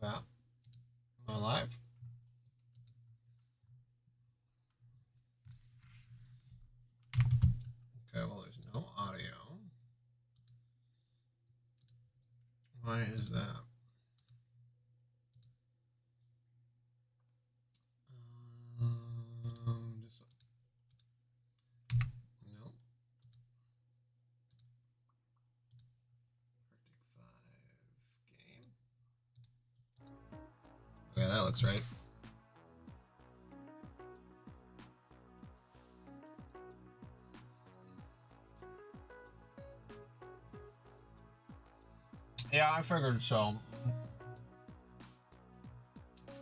Okay. Am I live? Okay, well, there's no audio. Why is that? This nope. Arctic 5 game. Okay, that looks right. Yeah, I figured so.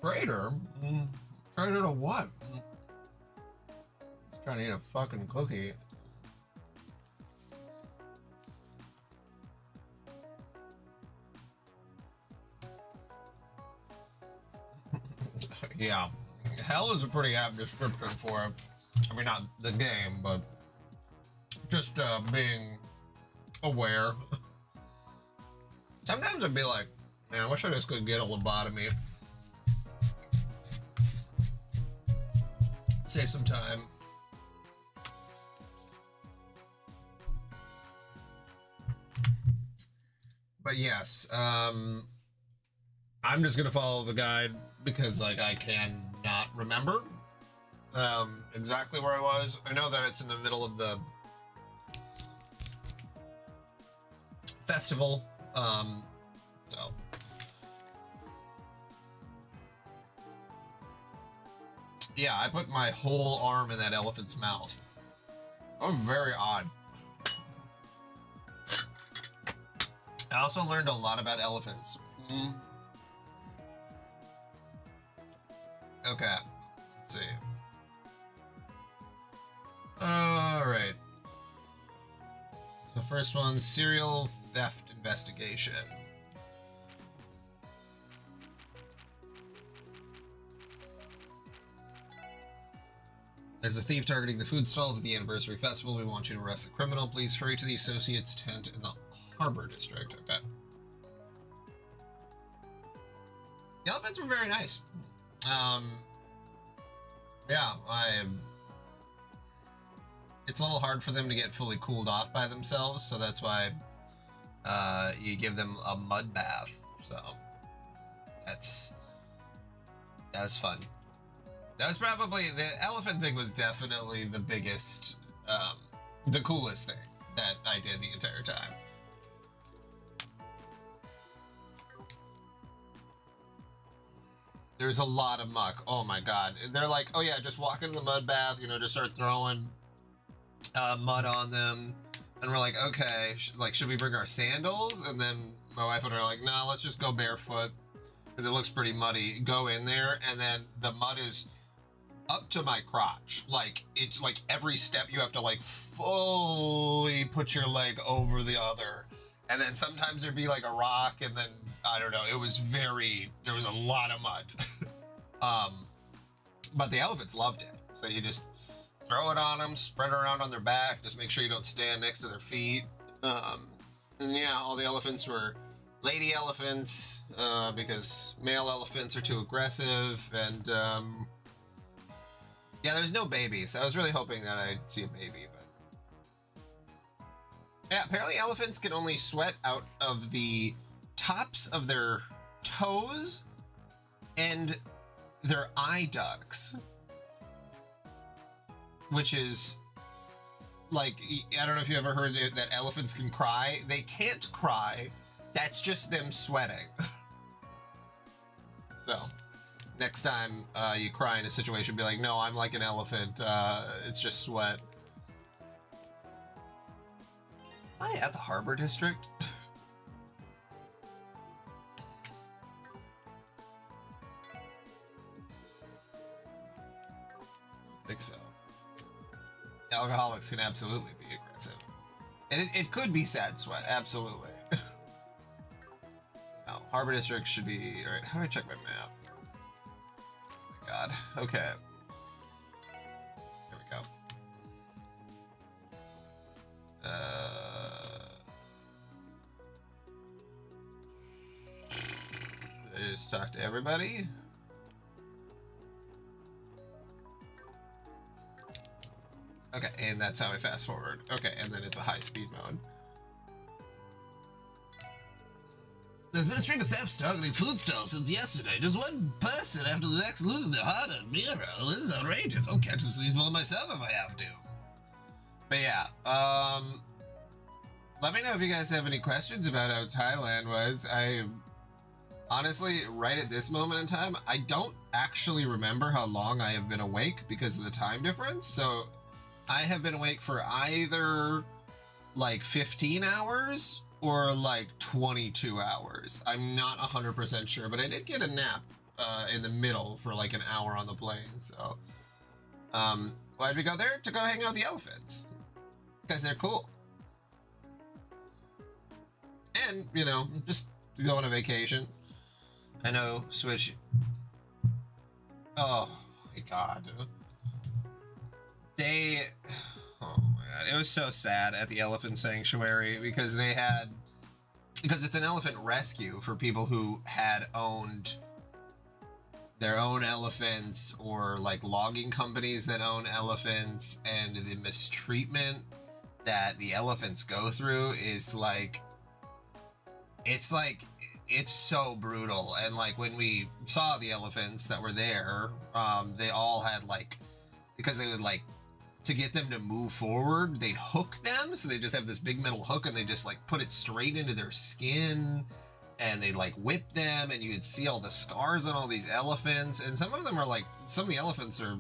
Trader? Trader to what? He's trying to eat a fucking cookie. Yeah. Hell is a pretty apt description for it. I mean, not the game, but just being aware. Sometimes I'd be like, man, I wish I just could get a lobotomy. Save some time. But yes, I'm just gonna follow the guide because like I can not remember exactly where I was. I know that it's in the middle of the festival. So yeah, I put my whole arm in that elephant's mouth. That was very odd. I also learned a lot about elephants. Okay, let's see. All right. So first one, serial theft investigation. There's a thief targeting the food stalls at the anniversary festival. We want you to arrest the criminal. Please hurry to the associate's tent in the Harbor District. Okay. The elephants were very nice. Yeah, it's a little hard for them to get fully cooled off by themselves, so that's why you give them a mud bath. So that was fun. That was probably the elephant thing was definitely the biggest, the coolest thing that I did the entire time. There's a lot of muck. Oh my god. They're like, oh yeah, just walk into the mud bath, just start throwing mud on them. And we're like, okay, like, should we bring our sandals? And then my wife and I are like, no, let's just go barefoot because it looks pretty muddy. Go in there, and then the mud is up to my crotch. Like, it's like every step you have to like fully put your leg over the other. And then sometimes there'd be like a rock, and then I don't know. There was a lot of mud. But the elephants loved it. So you just throw it on them, spread it around on their back. Just make sure you don't stand next to their feet. And yeah, all the elephants were lady elephants because male elephants are too aggressive. And yeah, there's no babies. I was really hoping that I'd see a baby, but yeah, apparently elephants can only sweat out of the tops of their toes and their eye ducts, which is like, I don't know if you ever heard that elephants can cry. They can't cry. That's just them sweating. So next time you cry in a situation, be like, no, I'm like an elephant. It's just sweat. Am I at the Harbor District? I think so. Alcoholics can absolutely be aggressive. And it could be sad sweat, absolutely. No, Harbor District should be... Alright, how do I check my map? Oh my god. Okay. Here we go. just talk to everybody. Okay, and that's how I fast forward. Okay, and then it's a high speed mode. There's been a string of thefts targeting food stalls since yesterday. Just one person after the next losing their hard-earned Miro. This is outrageous. I'll catch these one myself if I have to. But yeah, let me know if you guys have any questions about how Thailand was. I honestly, right at this moment in time, I don't actually remember how long I have been awake because of the time difference. So I have been awake for either like 15 hours or like 22 hours. I'm not 100% sure, but I did get a nap in the middle for like an hour on the plane. So why did we go there? To go hang out with the elephants because they're cool. And, you know, just to go on a vacation. I know Switch. Oh my god. Oh my god. It was so sad at the Elephant Sanctuary because it's an elephant rescue for people who had owned their own elephants or like logging companies that own elephants, and the mistreatment that the elephants go through is like, it's so brutal. And like when we saw the elephants that were there, they all had like, because they would like, to get them to move forward, they'd hook them. So they just have this big metal hook and they just like put it straight into their skin and they like whip them, and you could see all the scars on all these elephants. And some of them are like, some of the elephants are,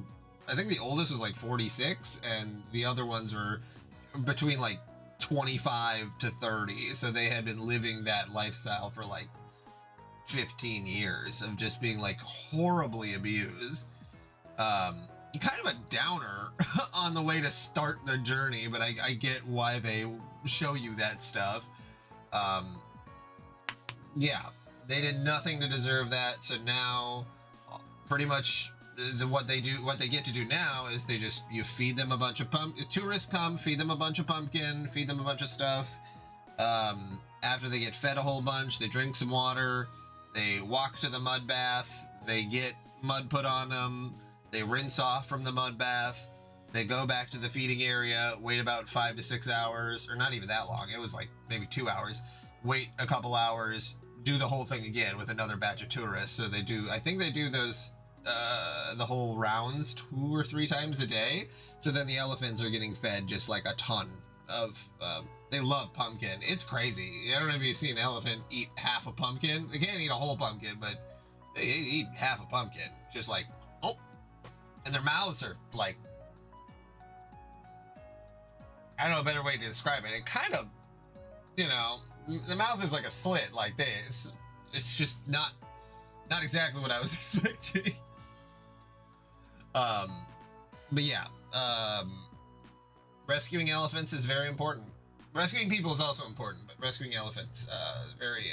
I think the oldest was like 46 and the other ones were between like 25 to 30. So they had been living that lifestyle for like 15 years of just being like horribly abused. Kind of a downer on the way to start the journey, but I get why they show you that stuff. Yeah, they did nothing to deserve that. So now pretty much what they get to do now is you feed them a bunch of tourists come, feed them a bunch of pumpkin, feed them a bunch of stuff. After they get fed a whole bunch, they drink some water, they walk to the mud bath, they get mud put on them, they rinse off from the mud bath, they go back to the feeding area, wait about 5 to 6 hours, or not even that long, it was like maybe 2 hours, wait a couple hours, do the whole thing again with another batch of tourists. So I think they do those the whole rounds 2 or 3 times a day. So then the elephants are getting fed just like a ton of they love pumpkin. It's crazy. I don't know if you've seen an elephant eat half a pumpkin. They can't eat a whole pumpkin, but they eat half a pumpkin, just like, oh. And their mouths are like, I don't know a better way to describe it. It kind of, you know, the mouth is like a slit like this. It's just not exactly what I was expecting. But yeah, rescuing elephants is very important. Rescuing people is also important, but rescuing elephants, very,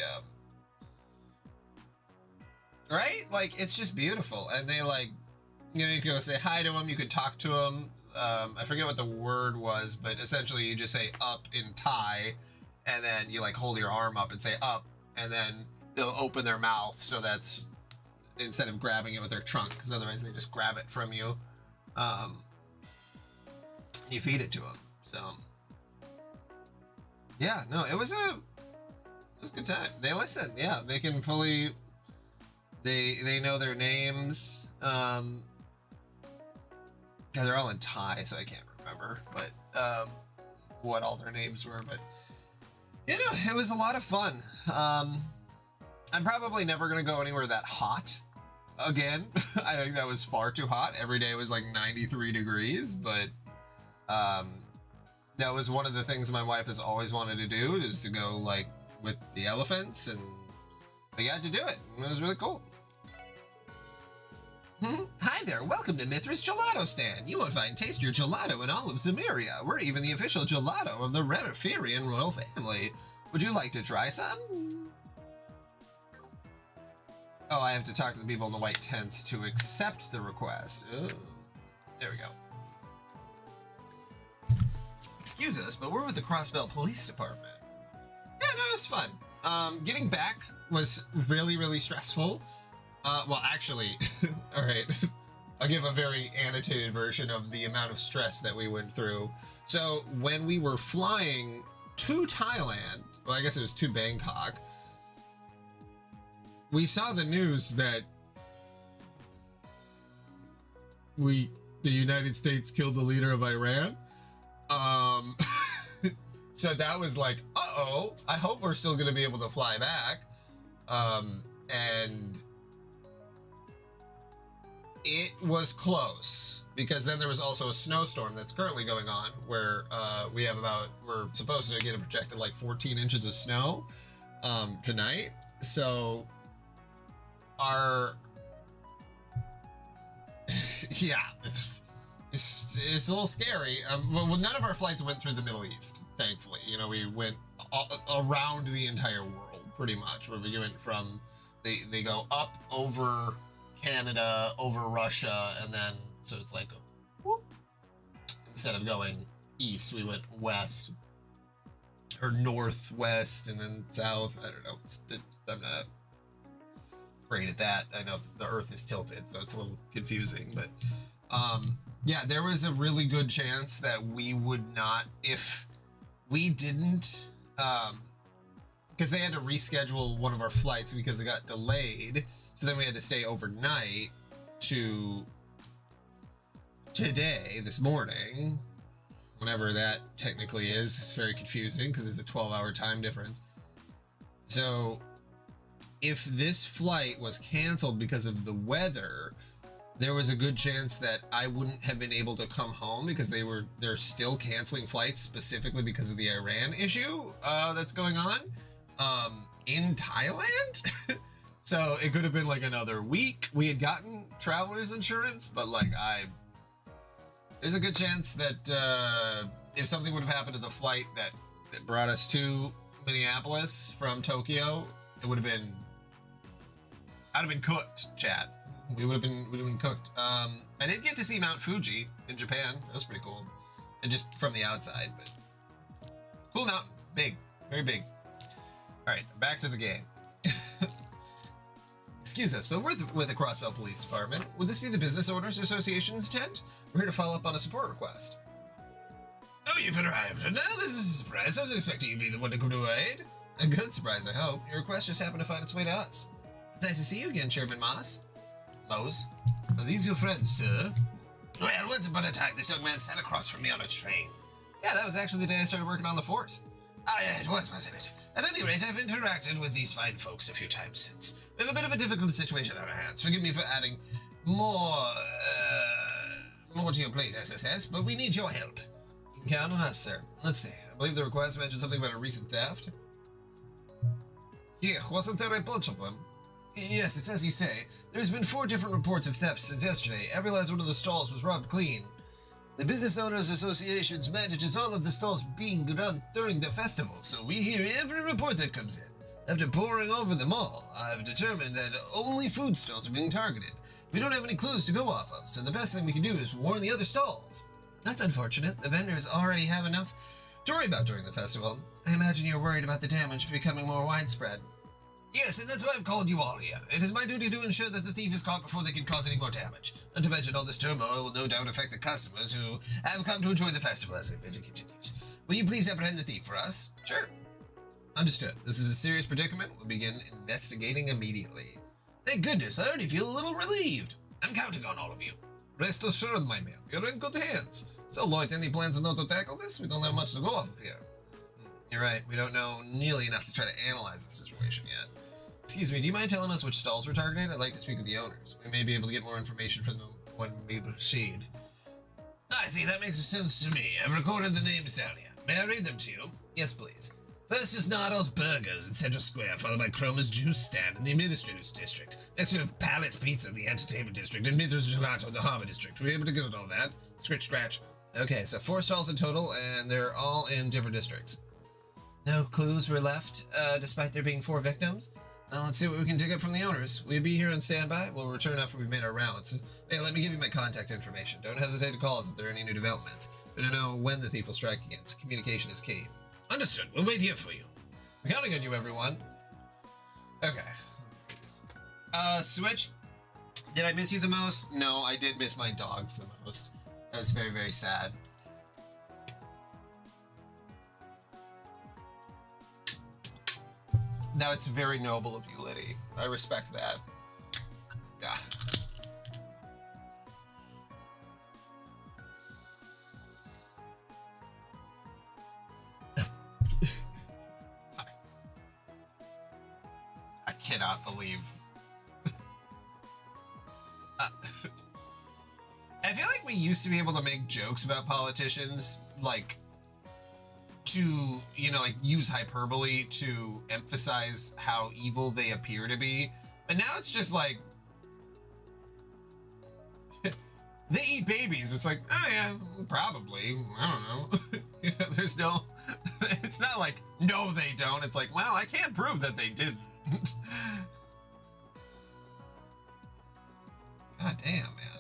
right? Like, it's just beautiful. And they like, you know, you can go say hi to them, you could talk to them. I forget what the word was, but essentially you just say up in Thai, and then you like hold your arm up and say up, and then they'll open their mouth. So that's, instead of grabbing it with their trunk, because otherwise they just grab it from you. You feed it to them. So yeah, no, it was a good time. They listen. Yeah, they can fully, they know their names. Yeah, they're all in Thai, so I can't remember, but what all their names were. But you know, it was a lot of fun. I'm probably never gonna go anywhere that hot again. I think that was far too hot. Every day was like 93 degrees, but that was one of the things my wife has always wanted to do, is to go like with the elephants, and we got to do it. It was really cool. Hi there, welcome to Mithras Gelato Stand. You won't find tastier gelato in all of Zemuria. We're even the official gelato of the Remiferian royal family. Would you like to try some? Oh, I have to talk to the people in the white tents to accept the request. Oh, there we go. Excuse us, but we're with the Crossbelt Police Department. Yeah, no, it's fun. Getting back was really, really stressful. Well, actually, all right, I'll give a very annotated version of the amount of stress that we went through. So when we were flying to Thailand, well, I guess it was to Bangkok, we saw the news that the United States killed the leader of Iran. So that was like, uh-oh, I hope we're still going to be able to fly back. And it was close, because then there was also a snowstorm that's currently going on where we're supposed to get a projected like 14 inches of snow tonight. So yeah, it's a little scary. Well, none of our flights went through the Middle East, thankfully. You know, we went around the entire world pretty much, where we went from they go up over Canada, over Russia, and then so it's like instead of going east, we went west or northwest and then south. I don't know. I'm not great at that. I know the Earth is tilted, so it's a little confusing, but yeah, there was a really good chance that we would not, if we didn't, because they had to reschedule one of our flights because it got delayed. So then we had to stay overnight to today, this morning, whenever that technically is. It's very confusing because it's a 12-hour time difference. So if this flight was canceled because of the weather, there was a good chance that I wouldn't have been able to come home, because they're still canceling flights specifically because of the Iran issue that's going on in Thailand. So it could have been like another week. We had gotten traveler's insurance, but like there's a good chance that if something would have happened to the flight that brought us to Minneapolis from Tokyo, it would have been, I'd have been cooked, chat. We would have been cooked. I did get to see Mount Fuji in Japan. That was pretty cool. And just from the outside, but cool mountain. Big. Very big. Alright, back to the game. Excuse us, but we're with the Crossbell Police Department. Would this be the Business Owners Association's tent? We're here to follow up on a support request. Oh, you've arrived. Now this is a surprise. I was expecting you to be the one to come to aid. A good surprise, I hope. Your request just happened to find its way to us. It's nice to see you again, Chairman Moss. Mose, are these your friends, sir? Well, once upon a time, this young man sat across from me on a train. Yeah, that was actually the day I started working on the force. Ah, yeah, it was, wasn't it? At any rate, I've interacted with these fine folks a few times since. We have a bit of a difficult situation on our hands. Forgive me for adding more to your plate, SSS, but we need your help. You can count on us, sir. Let's see. I believe the request mentioned something about a recent theft. Yeah, wasn't there a bunch of them? Yes, it's as you say. There's been 4 different reports of theft since yesterday. I realized one of the stalls was robbed clean. The Business Owners Association manages all of the stalls being run during the festival, so we hear every report that comes in. After poring over them all, I've determined that only food stalls are being targeted. We don't have any clues to go off of, so the best thing we can do is warn the other stalls. That's unfortunate. The vendors already have enough to worry about during the festival. I imagine you're worried about the damage becoming more widespread. Yes, and that's why I've called you all here. It is my duty to ensure that the thief is caught before they can cause any more damage. Not to mention all this turmoil will no doubt affect the customers who have come to enjoy the festival as it continues. Will you please apprehend the thief for us? Sure. Understood. This is a serious predicament. We'll begin investigating immediately. Thank goodness, I already feel a little relieved. I'm counting on all of you. Rest assured, my man, you're in good hands. So, Lloyd, any plans on how to tackle this? We don't have much to go off of here. You're right, we don't know nearly enough to try to analyze the situation yet. Excuse me, do you mind telling us which stalls were targeted? I'd like to speak with the owners. We may be able to get more information from them when we proceed. I see, that makes sense to me. I've recorded the names down here. May I read them to you? Yes, please. First is Nardo's Burgers in Central Square, followed by Chroma's Juice Stand in the Administrators District. Next we have Pallet Pizza in the Entertainment District, and Mithra's Gelato in the Harbor District. Were you able to get all that? Scratch. Okay, so 4 stalls in total, and they're all in different districts. No clues were left, despite there being 4 victims. Now let's see what we can dig up from the owners. Will you be here on standby? We'll return after we've made our rounds. Hey, let me give you my contact information. Don't hesitate to call us if there are any new developments. We don't know when the thief will strike again. Communication is key. Understood. We'll wait here for you. We're counting on you, everyone. Switch, did I miss you the most? No, I did miss my dogs the most. That was very, very sad. Now, it's very noble of you, Liddy. I respect that. Ah. I cannot believe. I feel like we used to be able to make jokes about politicians, like, to, you know, like, use hyperbole to emphasize how evil they appear to be. But now it's just like, they eat babies. It's like, oh yeah, probably. I don't know. You know, there's no, it's not like, no, they don't. It's like, well, I can't prove that they didn't. God damn, man.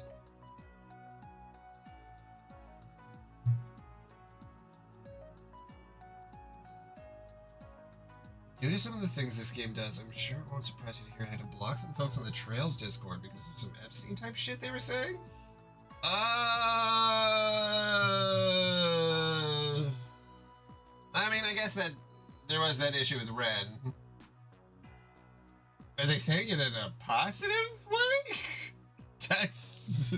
Due to some of the things this game does, I'm sure it won't surprise you to hear I had to block some folks on the Trails Discord because of some Epstein type shit they were saying. I mean, I guess that there was that issue with Red. Are they saying it in a positive way? That's...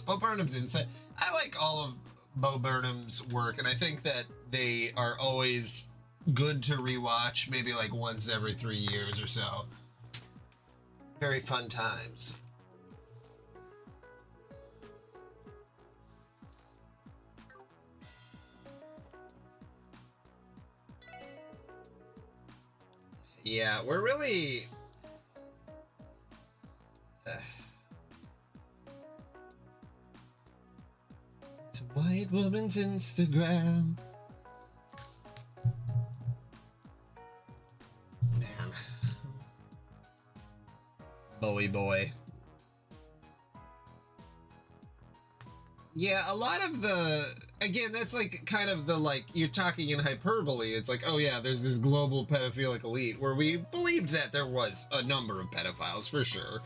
Bo Burnham's insight. I like all of Bo Burnham's work, and I think that they are always good to rewatch, maybe like once every 3 years or so. Very fun times. Yeah, we're really... It's a white woman's Instagram. Man. Bowie boy. Yeah, a lot of the... Again, that's like kind of the, like, you're talking in hyperbole. It's like, oh yeah, there's this global pedophilic elite where we believed that there was a number of pedophiles, for sure.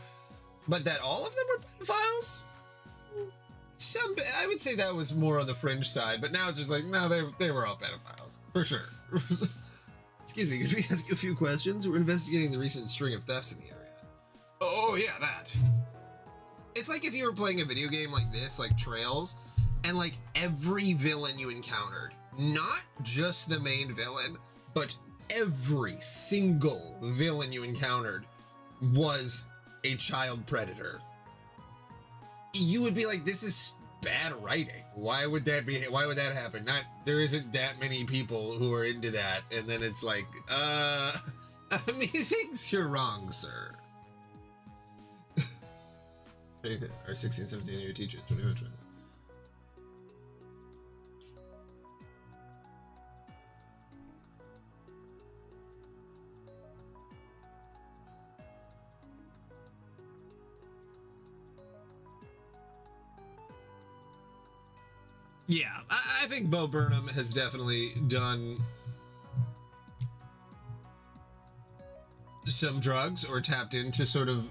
But that all of them were pedophiles? Some, I would say that was more on the fringe side, but now it's just like, no, they were all pedophiles, for sure. Excuse me, could we ask you a few questions? We're investigating the recent string of thefts in the area. Oh yeah, that. It's like if you were playing a video game like this, like Trails, and like every villain you encountered, not just the main villain, but every single villain you encountered was a child predator. You would be like, this is bad writing. Why would that happen? There isn't that many people who are into that. And then it's like, methinks you're wrong, sir. Our 16, 17 year teachers, 21, 20. Yeah, I think Bo Burnham has definitely done some drugs or tapped into sort of,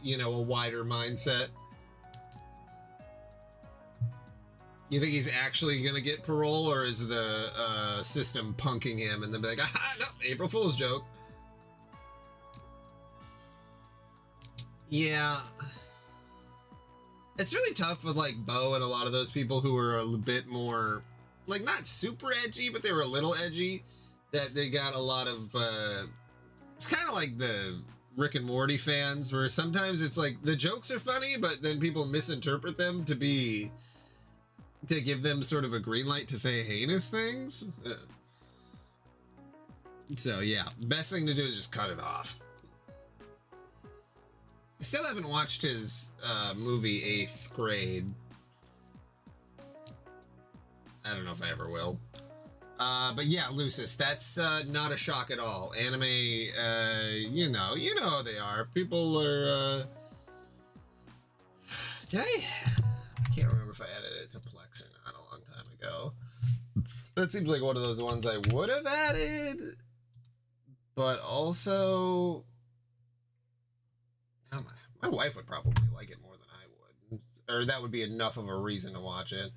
you know, a wider mindset. You think he's actually going to get parole, or is the system punking him and then be like, ah, no, April Fool's joke? Yeah. It's really tough with, like, Bo and a lot of those people who are a bit more, like, not super edgy, but they were a little edgy, that they got a lot of, it's kind of like the Rick and Morty fans, where sometimes it's like, the jokes are funny, but then people misinterpret them to give them sort of a green light to say heinous things. So, yeah, best thing to do is just cut it off. I still haven't watched his movie 8th Grade. I don't know if I ever will. But yeah, Lucis, that's not a shock at all. Anime, you know how they are. People are, I can't remember if I added it to Plex or not a long time ago. That seems like one of those ones I would have added, but also, I don't know, my wife would probably like it more than I would, or that would be enough of a reason to watch it.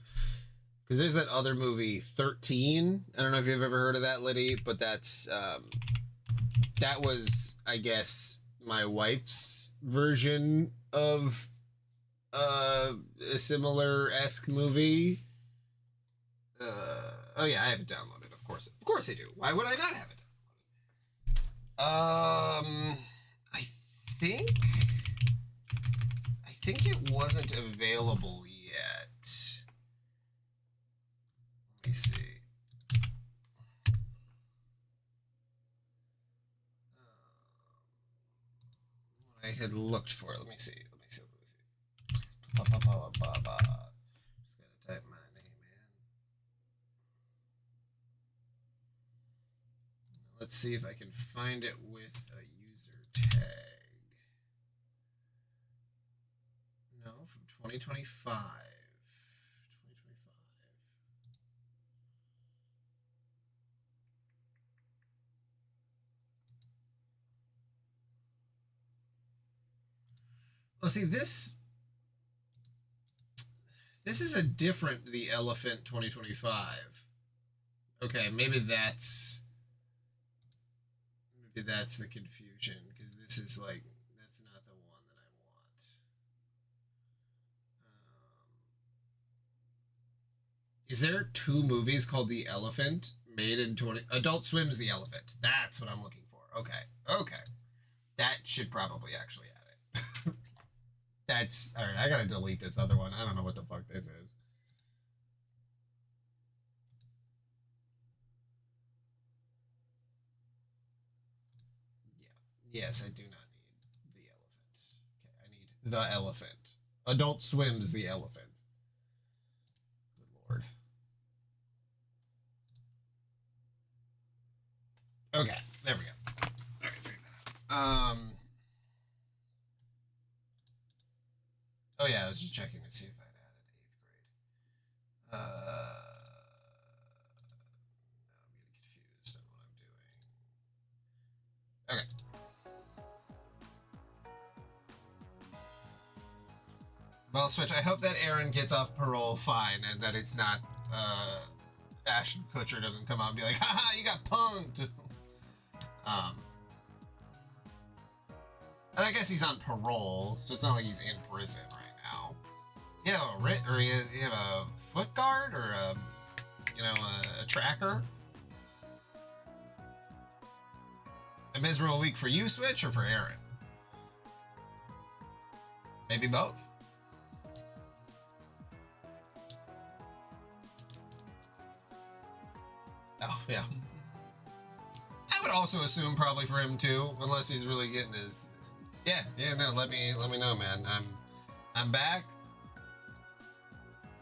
Because there's that other movie, 13. I don't know if you've ever heard of that, Liddy, but that was, I guess, my wife's version of a similar esque movie. Oh yeah, I have it downloaded. Of course I do. Why would I not have it? I think it wasn't available yet. Let me see. I had looked for it. Let me see. Just gotta type my name in. Let's see if I can find it with a user tag. No, from 2025. Oh, see, this is a different The Elephant 2025. Okay, maybe that's the confusion, because this is like, that's not the one that I want. Is there two movies called The Elephant made in 20? Adult Swim's The Elephant. That's what I'm looking for. Okay. That should probably actually add it. That's all right. I gotta delete this other one. I don't know what the fuck this is. Yeah. Yes, I do not need the elephant. Okay, I need the elephant. Adult Swim's The Elephant. Good lord. Okay, there we go. All right, figure that out. Oh yeah, I was just checking to see if I'd added 8th grade. I'm getting confused on what I'm doing. Okay. Well, Switch, I hope that Aaron gets off parole fine and that it's not, Ashton Kutcher doesn't come out and be like, haha, you got punked. And I guess he's on parole, so it's not like he's in prison right now. You have you have a foot guard or a tracker? A miserable week for you, Switch, or for Aaron? Maybe both. Oh, yeah. I would also assume probably for him too, unless he's really getting his. Yeah. No, let me know, man. I'm back.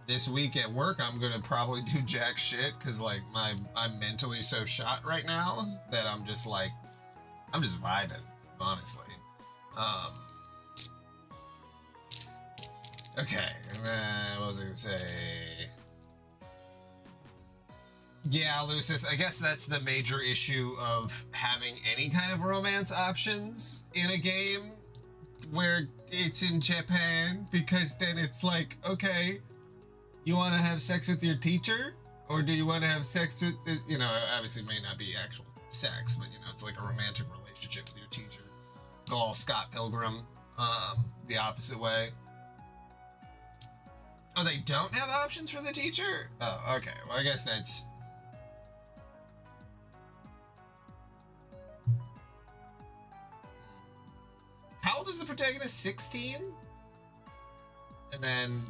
This week at work, I'm gonna probably do jack shit because like I'm mentally so shot right now that I'm just vibing, honestly. Okay, and then what was I gonna say? Yeah, Lucis, I guess that's the major issue of having any kind of romance options in a game where it's in Japan, because then it's like, okay, you want to have sex with your teacher? Or do you want to have sex with, obviously it may not be actual sex, but, it's like a romantic relationship with your teacher. Go all Scott Pilgrim, the opposite way. Oh, they don't have options for the teacher? Oh, okay. Well, I guess that's... How old is the protagonist? 16? And then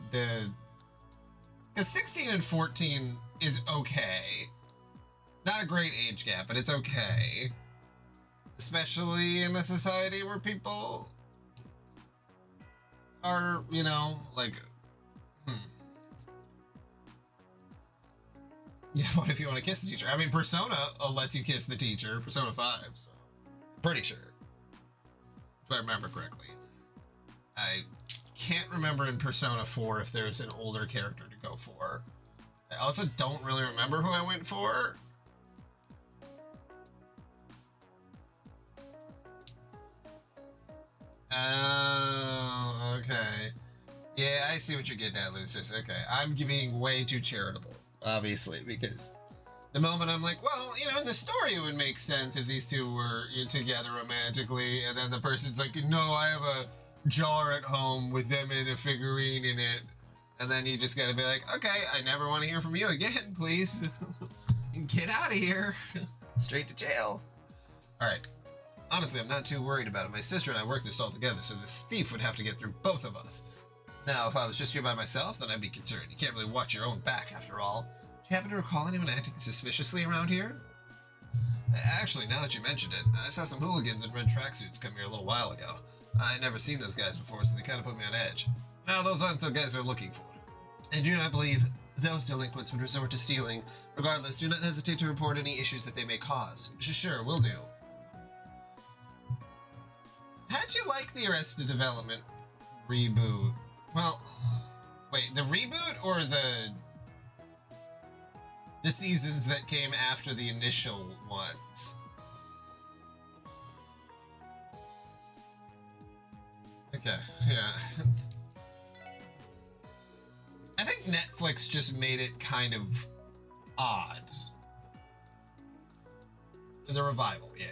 because 16 and 14 is okay. It's not a great age gap, but it's okay. Especially in a society where people are, yeah, what if you want to kiss the teacher? I mean, Persona lets you kiss the teacher. Persona 5, so. Pretty sure. If I remember correctly. I can't remember in Persona 4 if there's an older character to go for. I also don't really remember who I went for. Oh, okay. Yeah, I see what you're getting at, Lucis. Okay, I'm being way too charitable, obviously, because the moment I'm like, well, you know, in the story it would make sense if these two were together romantically, and then the person's like, no, I have a jar at home with them in a figurine in it, and then you just gotta be like, okay, I never want to hear from you again, please. Get out of here. Straight to jail. Alright. Honestly, I'm not too worried about it. My sister and I work this all together, so this thief would have to get through both of us. Now, if I was just here by myself, then I'd be concerned. You can't really watch your own back, after all. Do you happen to recall anyone acting suspiciously around here? Actually, now that you mentioned it, I saw some hooligans in red tracksuits come here a little while ago. I'd never seen those guys before, so they kind of put me on edge. Now, those aren't the guys we're looking for. I do not believe those delinquents would resort to stealing. Regardless, do not hesitate to report any issues that they may cause. Sure, will do. How'd you like the Arrested Development reboot? Well, wait, the reboot or the seasons that came after the initial ones? Okay, yeah. I think Netflix just made it kind of odd. The revival, yeah.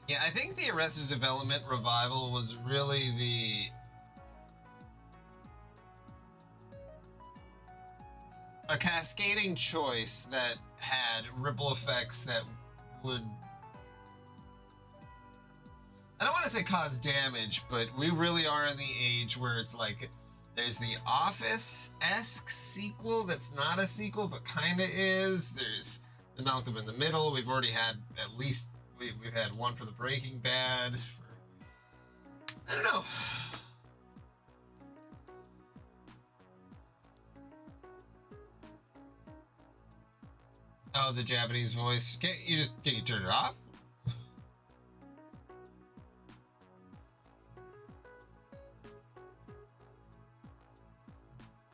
Yeah, I think the Arrested Development revival was really a cascading choice that had ripple effects that would, I don't want to say cause damage, but we really are in the age where it's like there's the Office-esque sequel that's not a sequel but kind of is. There's the Malcolm in the Middle. We've already had at least we've had one for the Breaking Bad. I don't know. Oh, the Japanese voice. Can you turn it off?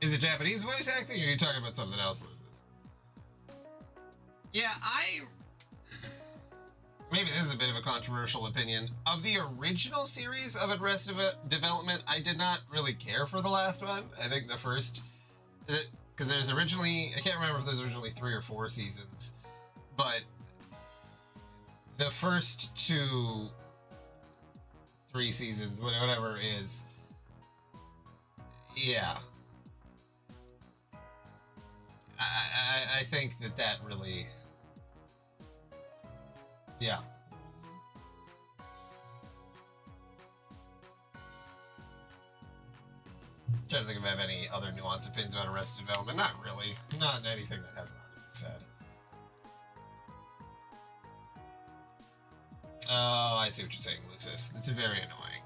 Is it Japanese voice acting, or are you talking about something else, Lucis? Yeah, maybe this is a bit of a controversial opinion. Of the original series of Arrested Development, I did not really care for the last one. I think the first, because there's originally, I can't remember if there's originally 3 or 4 seasons, but the first 2, 3 seasons, whatever it is, yeah. I think that really, yeah. I'm trying to think if I have any other nuanced opinions about Arrested Development. Not really. Not anything that hasn't already been said. Oh, I see what you're saying, Lucis. It's very annoying.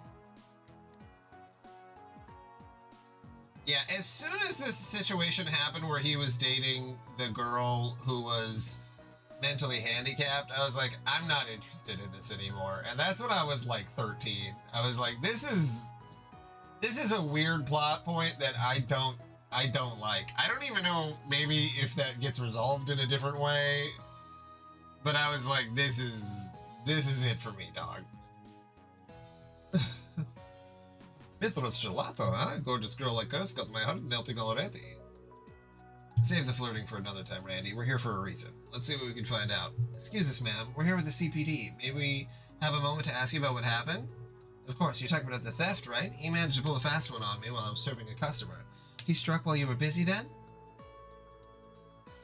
Yeah, as soon as this situation happened where he was dating the girl who was mentally handicapped, I was like, I'm not interested in this anymore. And that's when I was like 13. I was like, this is a weird plot point that I don't like. I don't even know maybe if that gets resolved in a different way. But I was like, this is it for me, dog. Mithras gelato, huh? Gorgeous girl like us got my heart melting already. Save the flirting for another time, Randy. We're here for a reason. Let's see what we can find out. Excuse us, ma'am. We're here with the CPD. May we have a moment to ask you about what happened? Of course, you're talking about the theft, right? He managed to pull a fast one on me while I was serving a customer. He struck while you were busy then?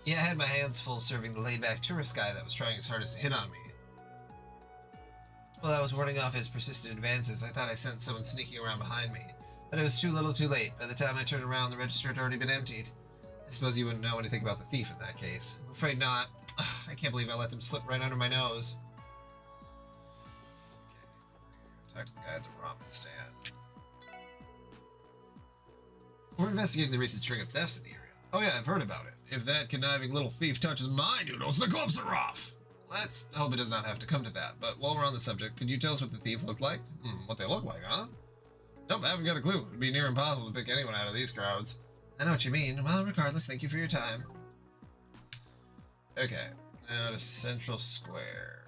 Yeah, I had my hands full serving the laid-back tourist guy that was trying his hardest to hit on me. While I was warding off his persistent advances, I thought I sensed someone sneaking around behind me. But it was too little too late. By the time I turned around, the register had already been emptied. I suppose you wouldn't know anything about the thief in that case. I'm afraid not. Ugh, I can't believe I let them slip right under my nose. Okay. Talk to the guy at the ramen stand. We're investigating the recent string of thefts in the area. Oh yeah, I've heard about it. If that conniving little thief touches my noodles, the gloves are off! Let's hope it does not have to come to that, but while we're on the subject, could you tell us what the thief looked like? What they look like, huh? Nope, I haven't got a clue. It'd be near impossible to pick anyone out of these crowds. I know what you mean. Well, regardless, thank you for your time. Okay, now to Central Square.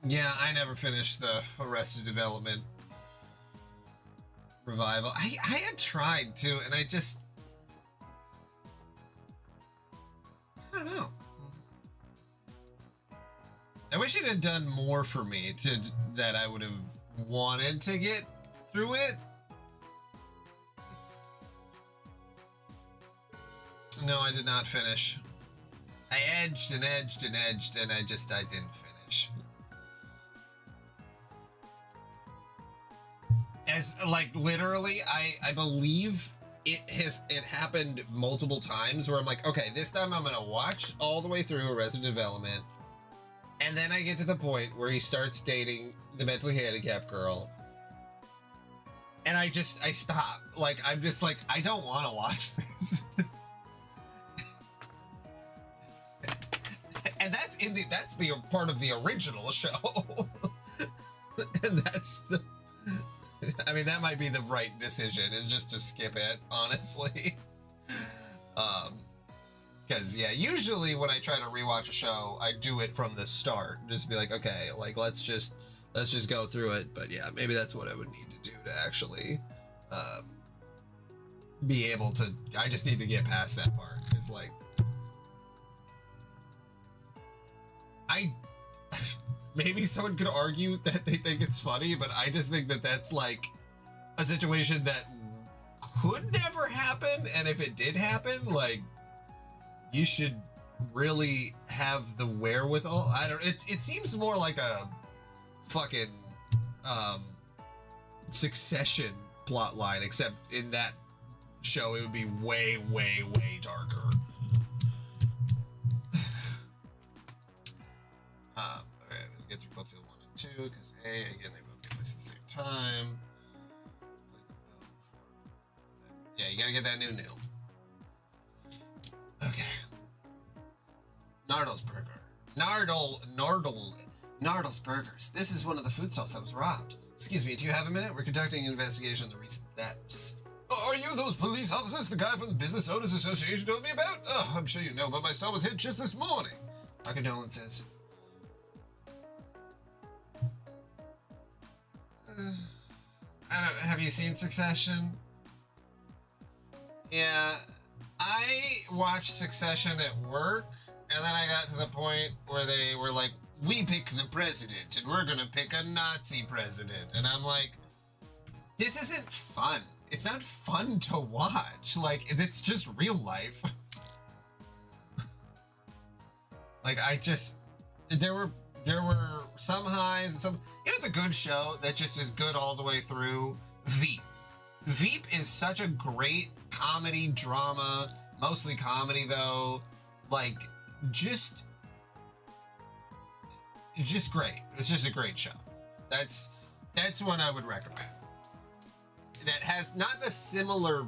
Yeah, I never finished the Arrested Development revival. I had tried to, and I don't know. I wish it had done more for me that I would have wanted to get through it. No, I did not finish. I edged and edged and edged, and I didn't finish. As like literally, I believe it happened multiple times where I'm like, okay, this time I'm gonna watch all the way through Arrested Development, and then I get to the point where he starts dating the mentally handicapped girl, and I stop. Like I'm just like, I don't want to watch this. And that's the part of the original show. And that's the, I mean, that might be the right decision, is just to skip it, honestly. Because yeah, usually when I try to rewatch a show, I do it from the start, just be like, okay, like let's just go through it. But yeah, maybe that's what I would need to do to actually be able to. I just need to get past that part, because like maybe someone could argue that they think it's funny, but I just think that that's like a situation that could never happen. And if it did happen, like, you should really have the wherewithal. It seems more like a fucking Succession plot line, except in that show it would be way, way, way darker. Okay, we'll get through Blood Seal 1 and 2, because A, again, they both take place at the same time. Yeah, you gotta get that new nail. Okay. Nardle's Burger. Nardle's Burgers. This is one of the food stalls that was robbed. Excuse me, do you have a minute? We're conducting an investigation on the recent thefts. Oh, are you those police officers the guy from the Business Owners Association told me about? Oh, I'm sure you know, but my stall was hit just this morning. Our condolences. Have you seen Succession? Yeah, I watched Succession at work, and then I got to the point where they were like, we pick the president, and we're gonna pick a Nazi president. And I'm like, this isn't fun. It's not fun to watch. Like, it's just real life. Like, there were some highs and some, it's a good show that just is good all the way through. Veep. Veep is such a great comedy drama, mostly comedy though, like just great. It's just a great show. That's one I would recommend. That has not the similar,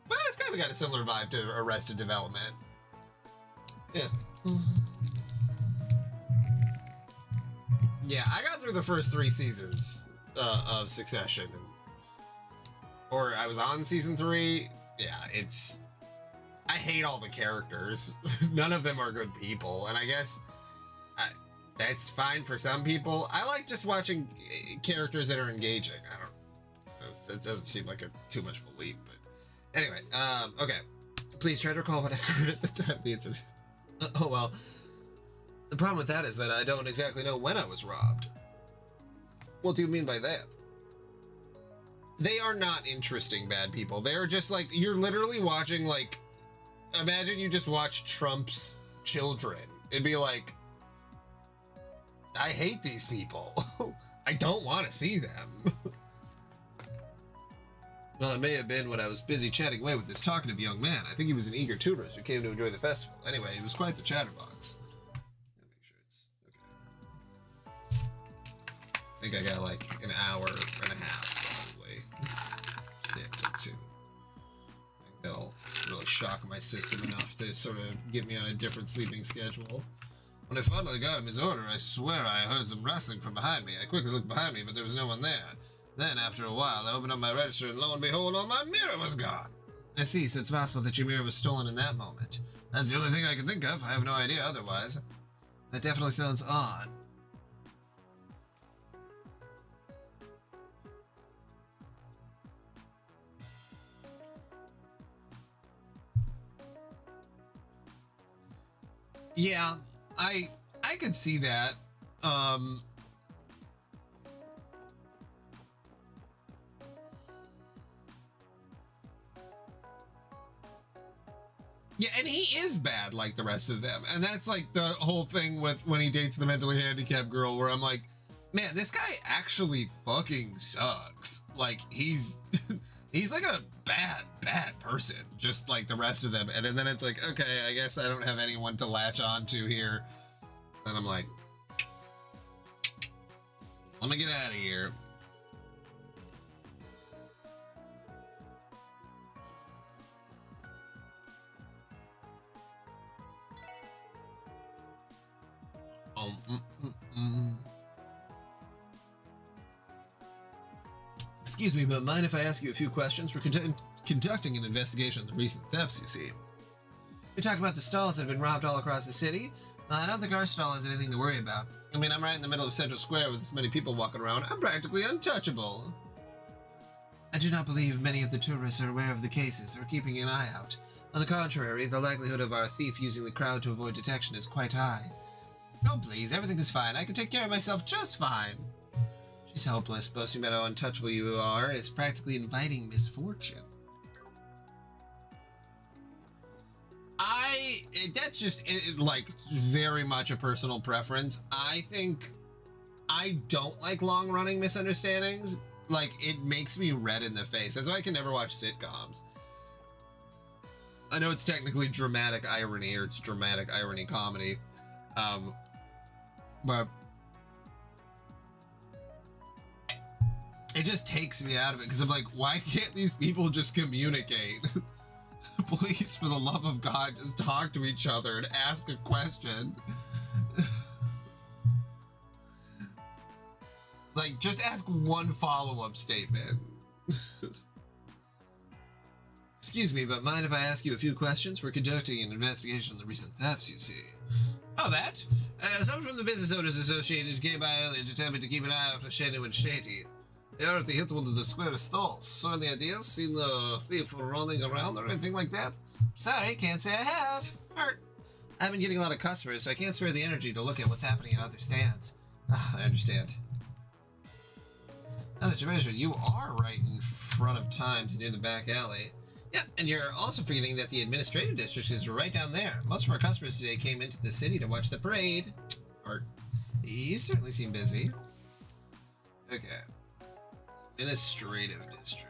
but it's kind of got a similar vibe to Arrested Development. Yeah. Yeah, I got through the first 3 seasons of Succession, or I was on season 3. Yeah, I hate all the characters. None of them are good people, and I guess that's fine for some people. I like just watching characters that are engaging. I don't. It doesn't seem like too much of a leap, but anyway. Okay. Please try to recall what occurred at the time of the incident. Oh well. The problem with that is that I don't exactly know when I was robbed. What do you mean by that? They are not interesting bad people. They're just like, you're literally watching, like, imagine you just watch Trump's children. It'd be like, I hate these people. I don't want to see them. Well, it may have been when I was busy chatting away with this talkative young man. I think he was an eager tourist who came to enjoy the festival. Anyway, he was quite the chatterbox. I think I got like an hour and a half probably. Stay up till 2. I think that'll really shock my system enough to sort of get me on a different sleeping schedule. When I finally got him his order, I swear I heard some rustling from behind me. I quickly looked behind me, but there was no one there. Then, after a while, I opened up my register, and lo and behold, all my mirror was gone. I see, so it's possible that your mirror was stolen in that moment. That's the only thing I can think of. I have no idea otherwise. That definitely sounds odd. Yeah, I could see that. Yeah, and he is bad like the rest of them. And that's like the whole thing with when he dates the mentally handicapped girl where I'm like, man, this guy actually fucking sucks. Like he's he's like a bad person, just like the rest of them. And then it's like, okay, I guess I don't have anyone to latch on to here. And I'm like, let me get out of here. Excuse me, but mind if I ask you a few questions? We're conducting an investigation on the recent thefts, you see. You're talking about the stalls that have been robbed all across the city? I don't think our stall has anything to worry about. I mean, I'm right in the middle of Central Square with this many people walking around. I'm practically untouchable. I do not believe many of the tourists are aware of the cases or keeping an eye out. On the contrary, the likelihood of our thief using the crowd to avoid detection is quite high. Oh, please, everything is fine. I can take care of myself just fine. She's hopeless. Boasting about how untouchable you are is practically inviting misfortune. That's just, like, very much a personal preference. I think I don't like long-running misunderstandings. Like, it makes me red in the face. That's why I can never watch sitcoms. I know it's technically dramatic irony, or it's dramatic irony comedy. But it just takes me out of it, because I'm like, why can't these people just communicate? Please, for the love of God, just talk to each other and ask a question. Like, just ask one follow-up statement. Excuse me, but mind if I ask you a few questions? We're conducting an investigation on the recent thefts, you see. Oh, that? Someone from the Business Owners Association came by earlier to tell me to keep an eye out for Shady and Shady. They are at the hit one of the square stalls. So any ideas? Seen the thief running around or anything like that? Sorry, can't say I have. Hurt. I've been getting a lot of customers, so I can't spare the energy to look at what's happening at other stands. I understand. Now that you mention it, you are right in front of Times near the back alley. Yeah, and you're also forgetting that the administrative district is right down there. Most of our customers today came into the city to watch the parade. Art, you certainly seem busy. Okay. Administrative district.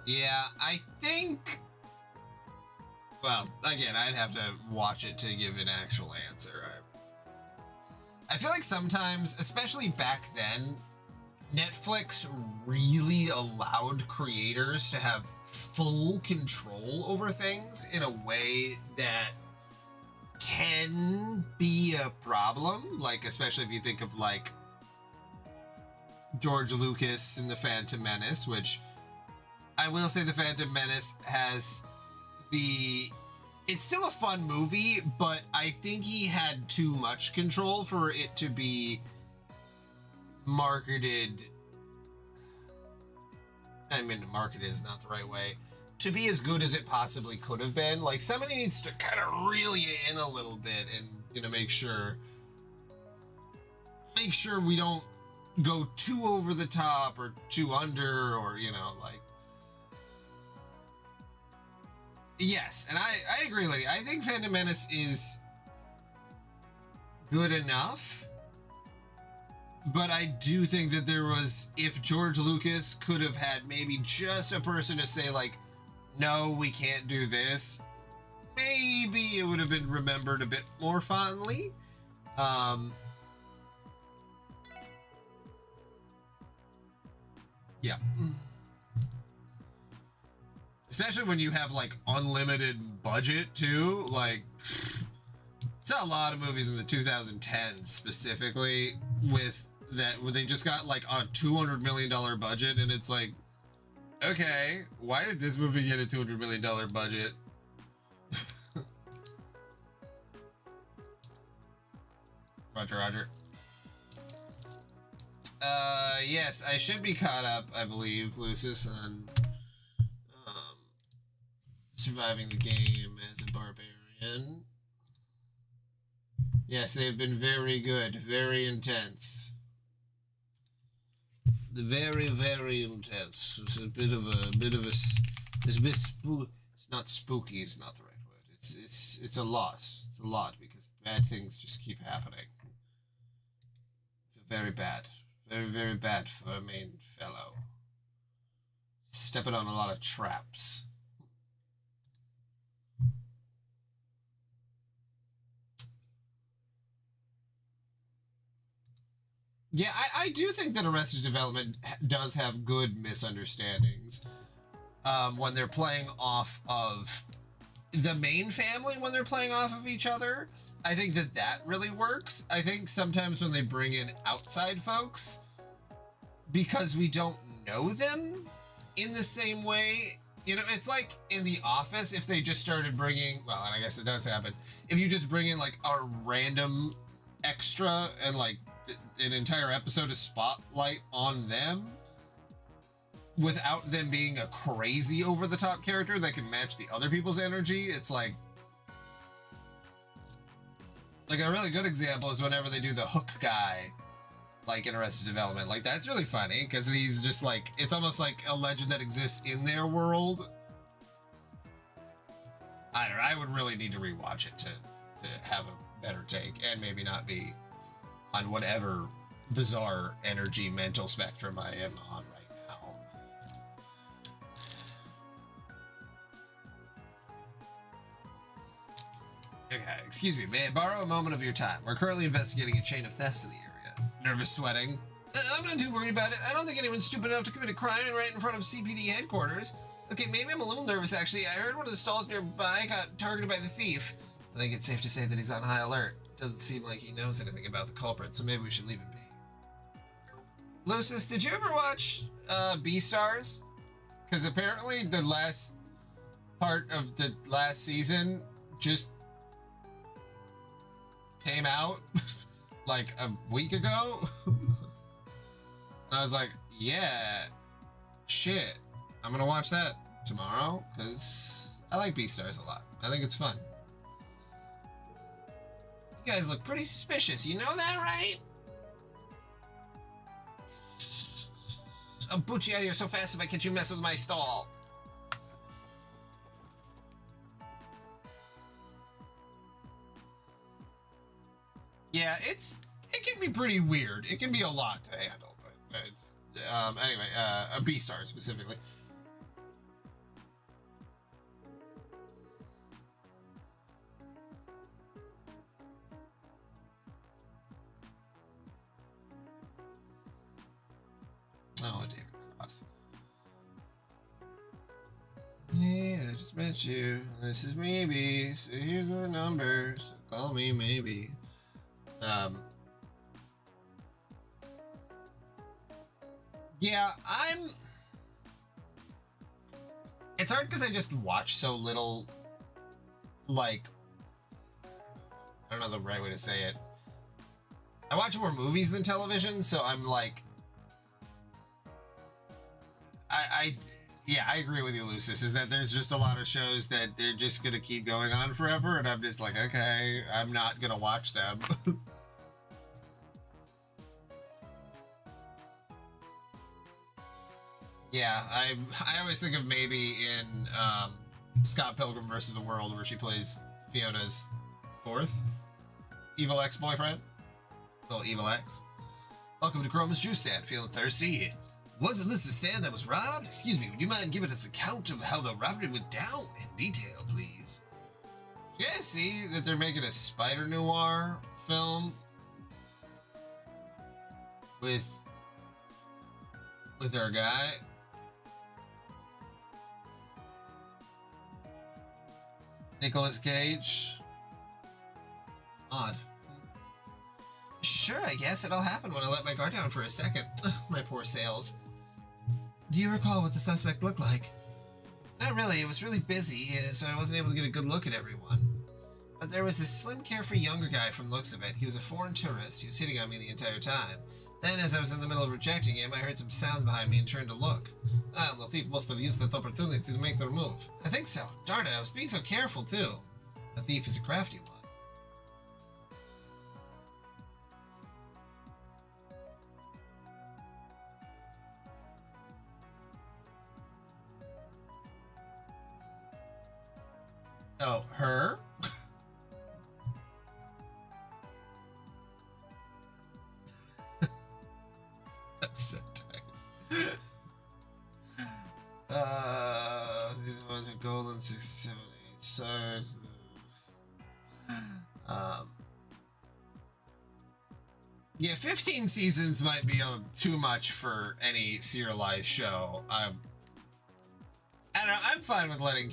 Yeah, I think... Well, again, I'd have to watch it to give an actual answer. I feel like sometimes, especially back then, Netflix really allowed creators to have full control over things in a way that can be a problem. Like, especially if you think of, like, George Lucas and The Phantom Menace, which... I will say The Phantom Menace has the... It's still a fun movie, but I think he had too much control for it to be marketed... I mean, marketed is not the right way. To be as good as it possibly could have been. Like, somebody needs to kind of reel you in a little bit and, you know, make sure we don't go too over the top or too under, or like. Yes, and I agree, lady. I think Phantom Menace is good enough, but I do think that there was, if George Lucas could have had maybe just a person to say like, no, we can't do this, maybe it would have been remembered a bit more fondly. Yeah. Especially when you have like unlimited budget too. Like, it's a lot of movies in the 2010s specifically with that where they just got like a $200 million budget, and it's like, okay, why did this movie get a $200 million budget? Roger, Roger. Yes, I should be caught up, I believe, Lucis, on surviving the game as a barbarian. Yes, they've been very good, very intense. Very, very intense. It's a bit of a it's a bit it's not spooky, it's not the right word. It's a loss. It's a lot because bad things just keep happening. Very bad. Very, very bad for a main fellow. Stepping on a lot of traps. Yeah, I do think that Arrested Development does have good misunderstandings when they're playing off of the main family, when they're playing off of each other. I think that really works. I think sometimes when they bring in outside folks, because we don't know them in the same way, it's like in The Office, if they just started bringing, well, and I guess it does happen, if you just bring in like a random extra and like an entire episode of spotlight on them without them being a crazy over the top character that can match the other people's energy, it's like a really good example is whenever they do the Hook guy, like in Arrested Development. Like, that's really funny because he's just like, it's almost like a legend that exists in their world. I don't know, I would really need to rewatch it to have a better take and maybe not be on whatever bizarre energy mental spectrum I am on right now. Okay, excuse me, may I borrow a moment of your time? We're currently investigating a chain of thefts in the area. Nervous sweating? I'm not too worried about it. I don't think anyone's stupid enough to commit a crime right in front of CPD headquarters. Okay, maybe I'm a little nervous actually. I heard one of the stalls nearby got targeted by the thief. I think it's safe to say that he's on high alert. Doesn't seem like he knows anything about the culprit, so maybe we should leave him be. Lucis, did you ever watch Beastars? Because apparently the last part of the last season just came out like a week ago. And I was like, yeah, shit, I'm gonna watch that tomorrow because I like Beastars a lot. I think it's fun. You guys look pretty suspicious, you know that, right? I'll boot you out of here so fast if I catch you mess with my stall. Yeah, it can be pretty weird. It can be a lot to handle, but it's anyway, a Beastar specifically. Oh, David Cross. Yeah, I just met you. This is maybe. So here's my number. So call me maybe. Yeah, it's hard because I just watch so little, like, I don't know the right way to say it. I watch more movies than television, so I'm like, yeah, I agree with you, Lucis, is that there's just a lot of shows that they're just gonna keep going on forever, and I'm just like, okay, I'm not gonna watch them. Yeah, I always think of maybe in Scott Pilgrim versus the World, where she plays Fiona's fourth evil ex-boyfriend. Little evil ex. Welcome to Chroma's Juice Stand. Feeling thirsty? Wasn't this the stand that was robbed? Excuse me, would you mind giving us an account of how the robbery went down in detail, please? Do you guys see that they're making a spider noir film with our guy? Nicolas Cage? Odd. Sure, I guess it all happened when I let my guard down for a second. Ugh, my poor sails. Do you recall what the suspect looked like? Not really, it was really busy, so I wasn't able to get a good look at everyone. But there was this slim, carefree younger guy from the looks of it. He was a foreign tourist. He was hitting on me the entire time. Then, as I was in the middle of rejecting him, I heard some sounds behind me and turned to look. Ah, the thief must have used that opportunity to make their move. I think so. Darn it, I was being so careful, too. A thief is a crafty one. Oh, her? I'm so tired. These ones are golden 67 each side. Yeah, 15 seasons might be too much for any serialized show. I don't know, I'm fine with letting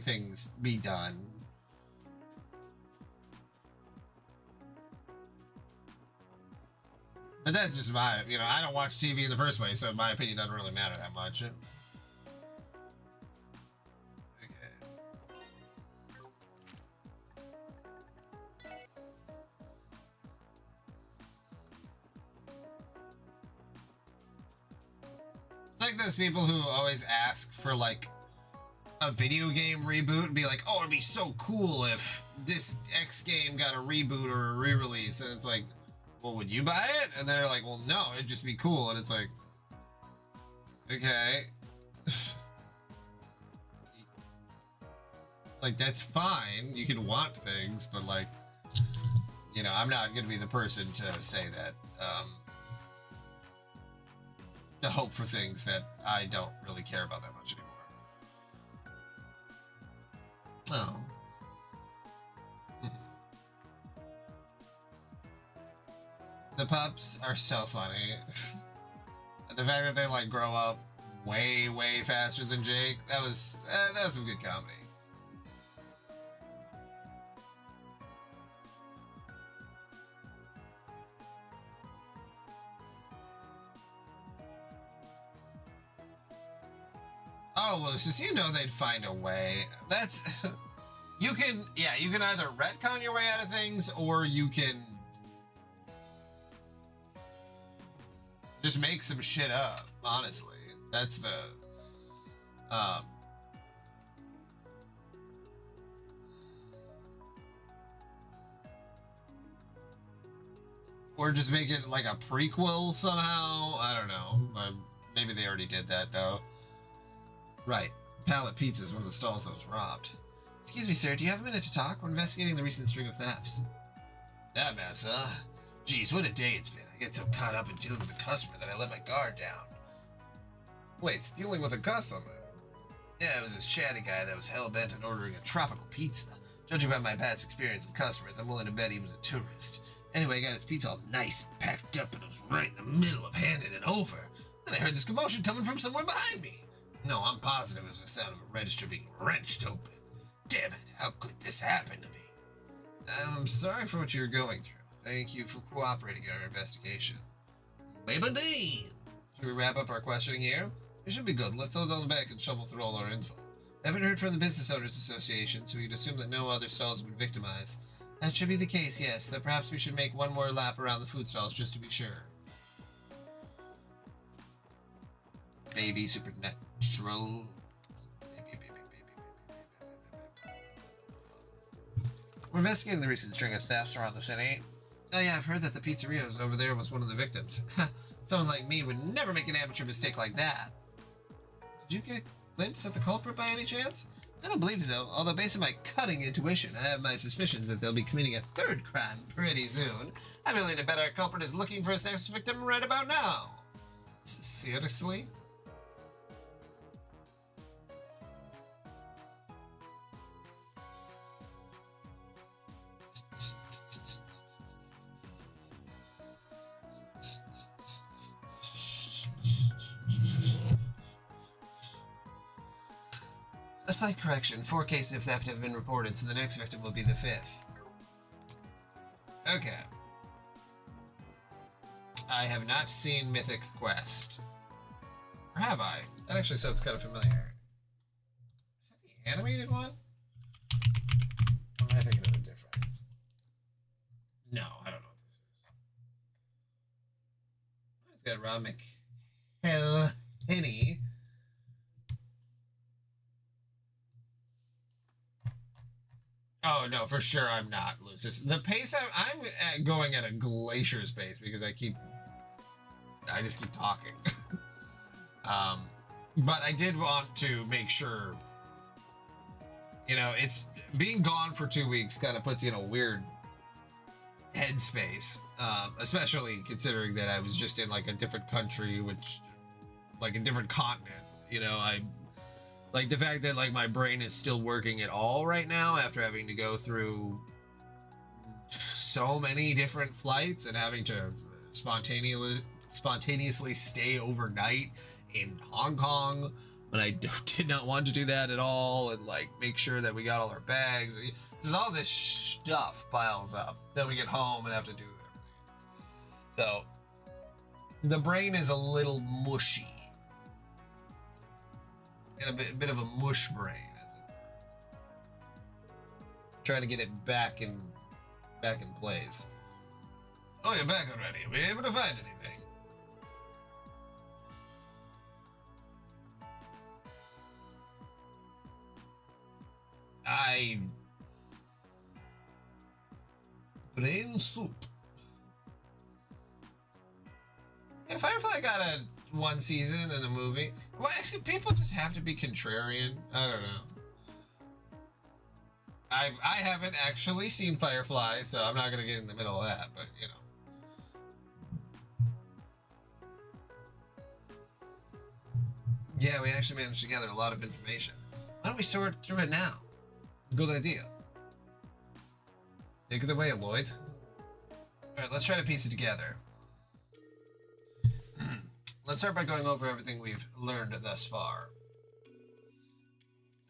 things be done. But that's just I don't watch TV in the first place, so my opinion doesn't really matter that much. Okay. It's like those people who always ask for like a video game reboot and be like, oh, it'd be so cool if this X game got a reboot or a re-release, and it's like, well, would you buy it? And they're like, well, no, it'd just be cool. And it's like, okay. Like, that's fine. You can want things, but like, I'm not going to be the person to say that, to hope for things that I don't really care about that much anymore. Oh. The pups are so funny. The fact that they like grow up way, way faster than Jake, that was some good comedy. Oh, Lucius, they'd find a way. That's you can either retcon your way out of things, or you can just make some shit up, honestly. That's the or just make it like a prequel somehow. I don't know. Maybe they already did that though. Right. Pallet Pizza is one of the stalls that was robbed. Excuse me, sir, do you have a minute to talk? We're investigating the recent string of thefts. That mess, huh? Geez, what a day it's been. I get so caught up in dealing with a customer that I let my guard down. Wait, dealing with a customer? Yeah, it was this chatty guy that was hell-bent on ordering a tropical pizza. Judging by my past experience with customers, I'm willing to bet he was a tourist. Anyway, I got his pizza all nice and packed up, and I was right in the middle of handing it over. Then I heard this commotion coming from somewhere behind me. No, I'm positive it was the sound of a register being wrenched open. Damn it, how could this happen to me? I'm sorry for what you're going through. Thank you for cooperating in our investigation. Baby Dean! Should we wrap up our questioning here? It should be good. Let's all go back and shovel through all our info. I haven't heard from the Business Owners Association, so we can assume that no other stalls have been victimized. That should be the case, yes, though perhaps we should make one more lap around the food stalls just to be sure. Baby Supernatural. We're investigating the recent string of thefts around the city. Oh yeah, I've heard that the pizzerias over there was one of the victims. Someone like me would never make an amateur mistake like that. Did you get a glimpse of the culprit by any chance? I don't believe so, although based on my cutting intuition, I have my suspicions that they'll be committing a third crime pretty soon. I'm willing to bet our culprit is looking for his next victim right about now. Seriously? A slight correction. 4 cases of theft have been reported, so the next victim will be the 5th. Okay. I have not seen Mythic Quest. Or have I? That actually sounds kind of familiar. Is that the animated one? Or am I thinking of it different? No, I don't know what this is. It's got Rob McElhenney. Oh no, for sure I'm not, Lucius. The pace I'm going at a glacier's pace because I just keep talking. But I did want to make sure, it's being gone for 2 weeks kind of puts you in a weird headspace, especially considering that I was just in like a different country, like a different continent. I like the fact that like my brain is still working at all right now after having to go through so many different flights and having to spontaneously stay overnight in Hong Kong when I did not want to do that at all, and like make sure that we got all our bags. Because all this stuff piles up. Then we get home and have to do everything. So the brain is a little mushy. A bit of a mush brain, as it were. Trying to get it back in place. Oh, you're back already. Were you able to find anything? Brain soup. Yeah, Firefly got one season and a movie. Why people just have to be contrarian? I don't know. I haven't actually seen Firefly, so I'm not gonna get in the middle of that, but Yeah, we actually managed to gather a lot of information. Why don't we sort through it now? Good idea. Take it away, Lloyd. Alright, let's try to piece it together. Let's start by going over everything we've learned thus far.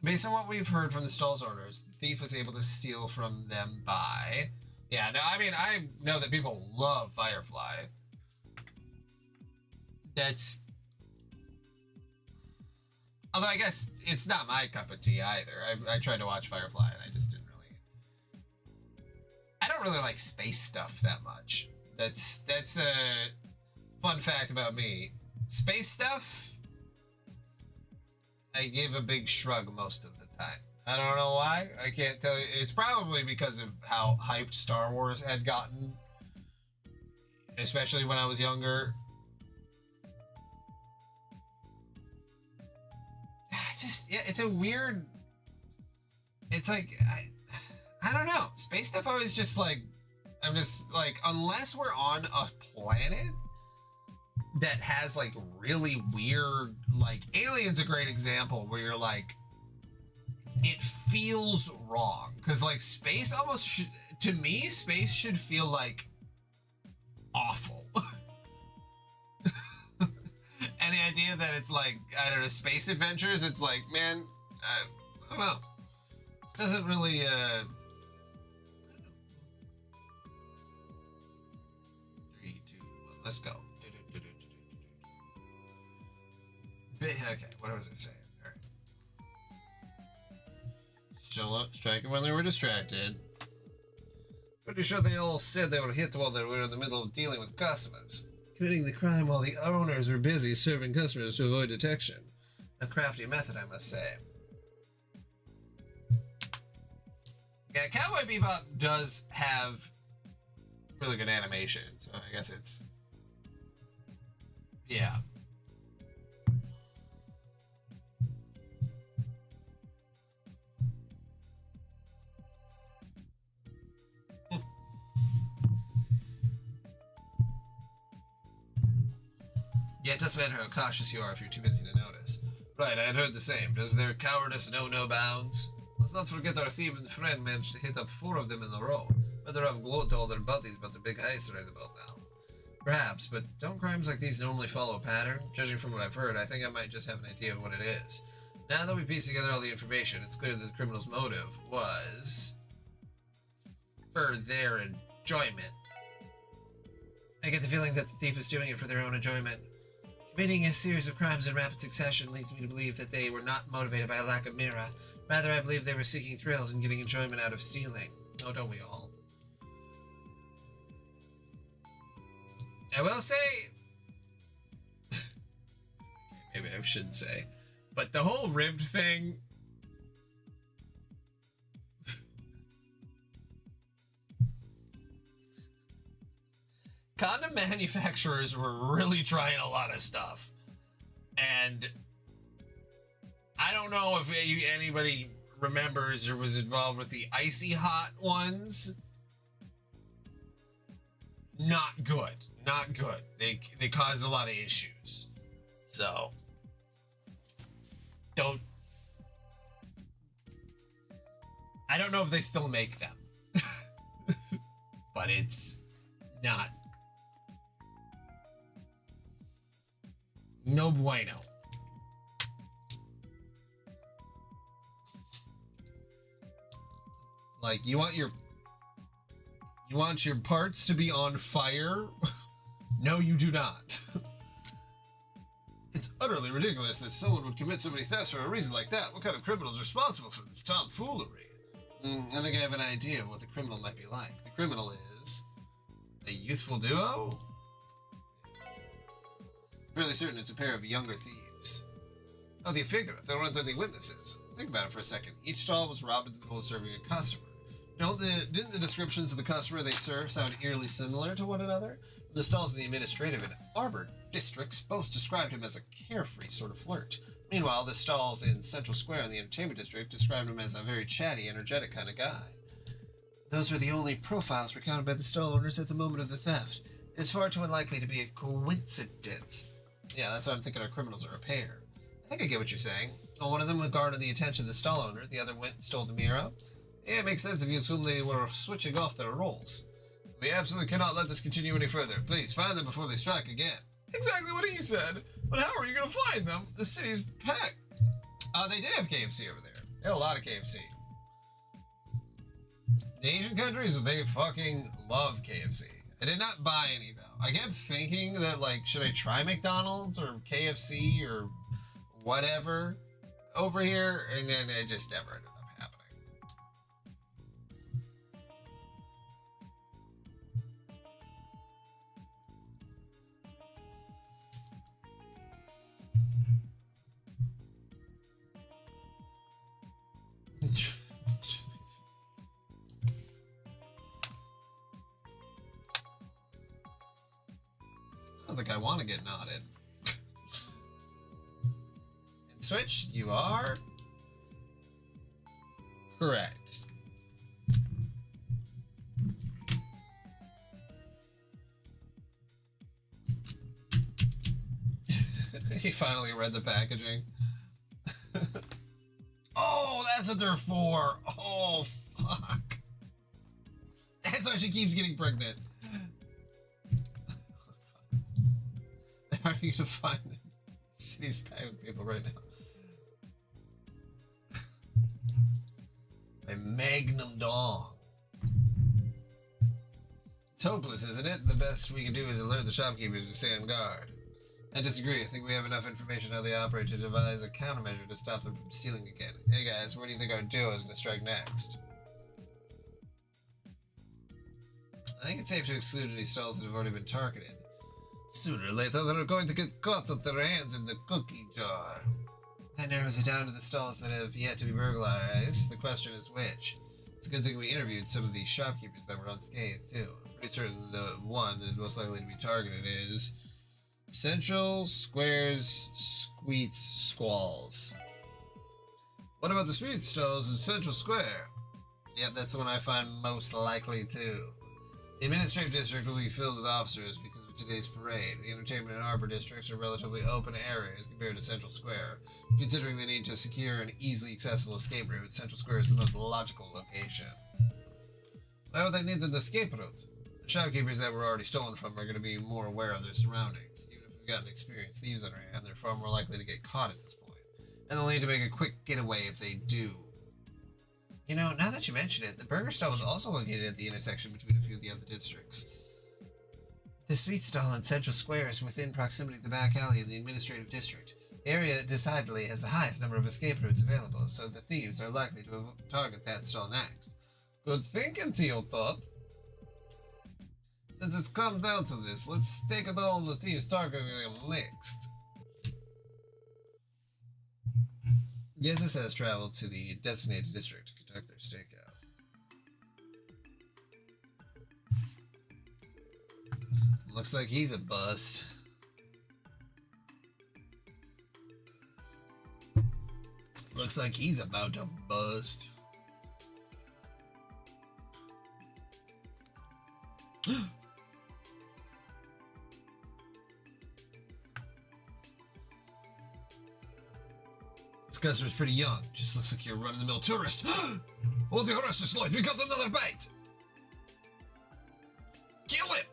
Based on what we've heard from the stall's owners, the thief was able to steal from them by... Yeah, no, I mean, I know that people love Firefly. That's... Although I guess it's not my cup of tea either. I tried to watch Firefly and I just didn't really... I don't really like space stuff that much. That's a fun fact about me. Space stuff, I give a big shrug most of the time. I don't know why. I can't tell you. It's probably because of how hyped Star Wars had gotten, especially when I was younger. It's a weird... It's like, I don't know. Space stuff always just like... I'm just like, unless we're on a planet that has like really weird, like Alien's a great example where you're like, it feels wrong because like space almost to me space should feel like awful. And the idea that it's like, I don't know, space adventures, it's like, man, I don't know, it doesn't really I don't know. 3, 2, 1, let's go. Okay, what was it saying? All right. Still up, striking when they were distracted. Pretty sure they all said they were hit while they were in the middle of dealing with customers. Committing the crime while the owners were busy serving customers to avoid detection. A crafty method, I must say. Yeah, Cowboy Bebop does have really good animation, so I guess it's Yeah. Yeah, it doesn't matter how cautious you are if you're too busy to notice. Right, I had heard the same. Does their cowardice know no bounds? Let's not forget our thief and friend managed to hit up 4 of them in a row. Better have gloat to all their buddies about the big heist right about now. Perhaps, but don't crimes like these normally follow a pattern? Judging from what I've heard, I think I might just have an idea of what it is. Now that we pieced together all the information, it's clear that the criminal's motive was for their enjoyment. I get the feeling that the thief is doing it for their own enjoyment. Committing a series of crimes in rapid succession leads me to believe that they were not motivated by a lack of mira. Rather, I believe they were seeking thrills and getting enjoyment out of stealing. Oh, don't we all? I will say... maybe I shouldn't say. But the whole ribbed thing... condom manufacturers were really trying a lot of stuff. And I don't know if anybody remembers or was involved with the icy hot ones. Not good. Not good. They caused a lot of issues. So I don't know if they still make them. But it's not. No bueno. Like, you want your parts to be on fire? No, you do not. It's utterly ridiculous that someone would commit so many thefts for a reason like that. What kind of criminal is responsible for this tomfoolery? I think I have an idea of what the criminal might be like. The criminal is a youthful duo? Fairly certain it's a pair of younger thieves. How do you figure it? There weren't any witnesses. Think about it for a second. Each stall was robbed in the middle of serving a customer. Didn't the descriptions of the customer they serve sound eerily similar to one another? The stalls in the administrative and arbor districts both described him as a carefree sort of flirt. Meanwhile, the stalls in Central Square in the entertainment district described him as a very chatty, energetic kind of guy. Those were the only profiles recounted by the stall owners at the moment of the theft. It's far too unlikely to be a coincidence. Yeah, that's why I'm thinking our criminals are a pair. I think I get what you're saying. Well, one of them garnered the attention of the stall owner, the other went and stole the mirror. Yeah, it makes sense if you assume they were switching off their roles. We absolutely cannot let this continue any further. Please, find them before they strike again. Exactly what he said. But how are you going to find them? The city's packed. They did have KFC over there. They had a lot of KFC. The Asian countries, they fucking love KFC. I did not buy any, though. I kept thinking that, like, should I try McDonald's or KFC or whatever over here? And then it just never ended up happening. I don't think I want to get nodded. And switch, you are correct. He finally read the packaging. Oh, that's what they're for. Oh, fuck. That's why she keeps getting pregnant. How are you gonna find the city's packed with people right now? A Magnum Dong. It's hopeless, isn't it? The best we can do is alert the shopkeepers to stay on guard. I disagree. I think we have enough information how they operate to devise a countermeasure to stop them from stealing again. Hey guys, where do you think our duo is going to strike next? I think it's safe to exclude any stalls that have already been targeted. Sooner or later, they're going to get caught with their hands in the cookie jar. That narrows it down to the stalls that have yet to be burglarized. The question is which. It's a good thing we interviewed some of the shopkeepers that were unscathed, too. I'm pretty certain the one that is most likely to be targeted is Central Square's Sweets Squalls. What about the sweet stalls in Central Square? Yep, that's the one I find most likely too. The administrative district will be filled with officers because of today's parade. The entertainment and arbor districts are relatively open areas compared to Central Square. Considering the need to secure an easily accessible escape route, Central Square is the most logical location. Why would they need an escape route? The shopkeepers that were already stolen from are going to be more aware of their surroundings. Even if we've got an experienced thieves on our hand, they're far more likely to get caught at this point. And they'll need to make a quick getaway if they do. You know, now that you mention it, the burger stall was also located at the intersection between a few of the other districts. The sweet stall in Central Square is within proximity to the back alley of the administrative district. The area decidedly has the highest number of escape routes available, so the thieves are likely to target that stall next. Good thinking, Teotot. Since it's come down to this, let's take it all on the thieves targeting them next. The SSS traveled to the designated district to conduct their stakeout. Looks like he's a bust. Looks like he's about to bust. This customer's pretty young. Just looks like you're a run-of-the-mill tourist. Hold the horses, Lloyd. We got another bite. Kill it.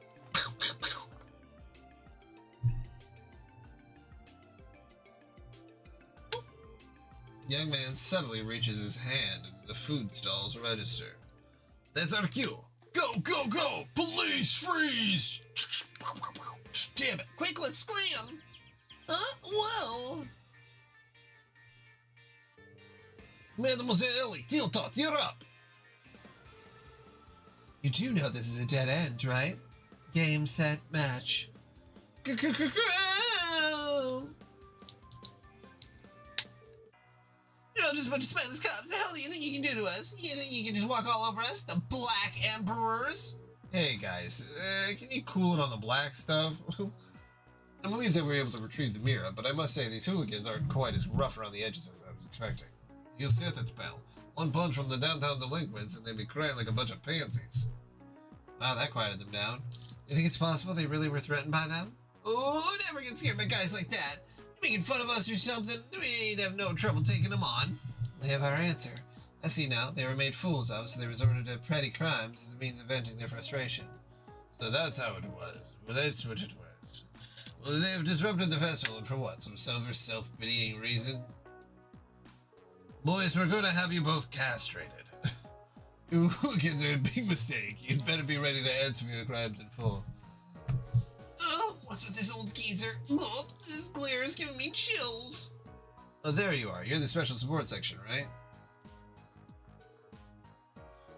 Young man suddenly reaches his hand into the food stall's register. That's our cue. Go, go, go! Police, freeze! Damn it! Quick, let's scram! Whoa! Mademoiselle Ellie, Teotot, you're up! You do know this is a dead end, right? Game, set, match. You're not just a bunch of spineless cops. The hell do you think you can do to us? You think you can just walk all over us? The Black Emperors? Hey guys, can you cool it on the black stuff? I believe that we were able to retrieve the mirror, but I must say these hooligans aren't quite as rough around the edges as I was expecting. You'll see it, pal. One punch from the downtown delinquents and they'd be crying like a bunch of pansies. Wow, that quieted them down. You think it's possible they really were threatened by them? Oh, never get scared by guys like that. You're making fun of us or something? We'd have no trouble taking them on. They have our answer. I see now. They were made fools of, so they resorted to petty crimes as a means of venting their frustration. So that's how it was. Well, that's what it was. Well, they have disrupted the festival, and for what? Some self-pitying reason? Boys, we're going to have you both castrated. You hooligans are a big mistake. You'd better be ready to answer for your crimes in full. Oh, what's with this old geezer? Oh, this glare is giving me chills. Oh, there you are. You're the special support section, right?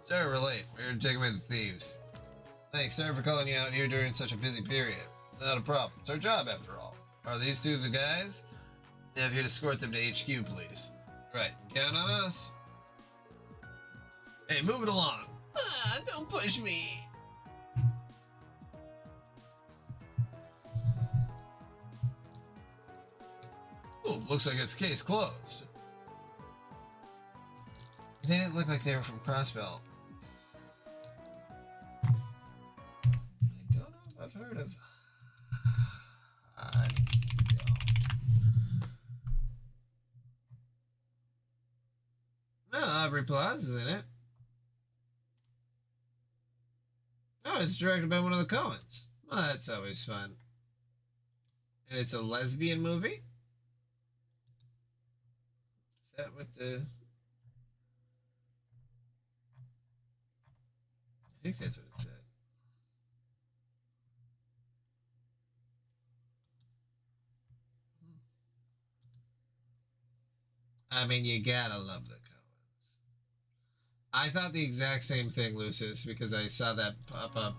Sorry we're late. We're here to take away the thieves. Thanks, sorry for calling you out here during such a busy period. Not a problem. It's our job, after all. Are these two the guys? Yeah, I'm here to escort them to HQ, please. Right, count on us. Hey, move it along. Don't push me. Oh, looks like it's case closed. They didn't look like they were from Crossbelt. I don't know if I've heard of... No, Aubrey Plaza's in it. Oh, it's directed by one of the Coens. Well, that's always fun. And it's a lesbian movie? Is that what the... I think that's what it said. I mean, you gotta love the Coens. I thought the exact same thing, Lucis, because I saw that pop up.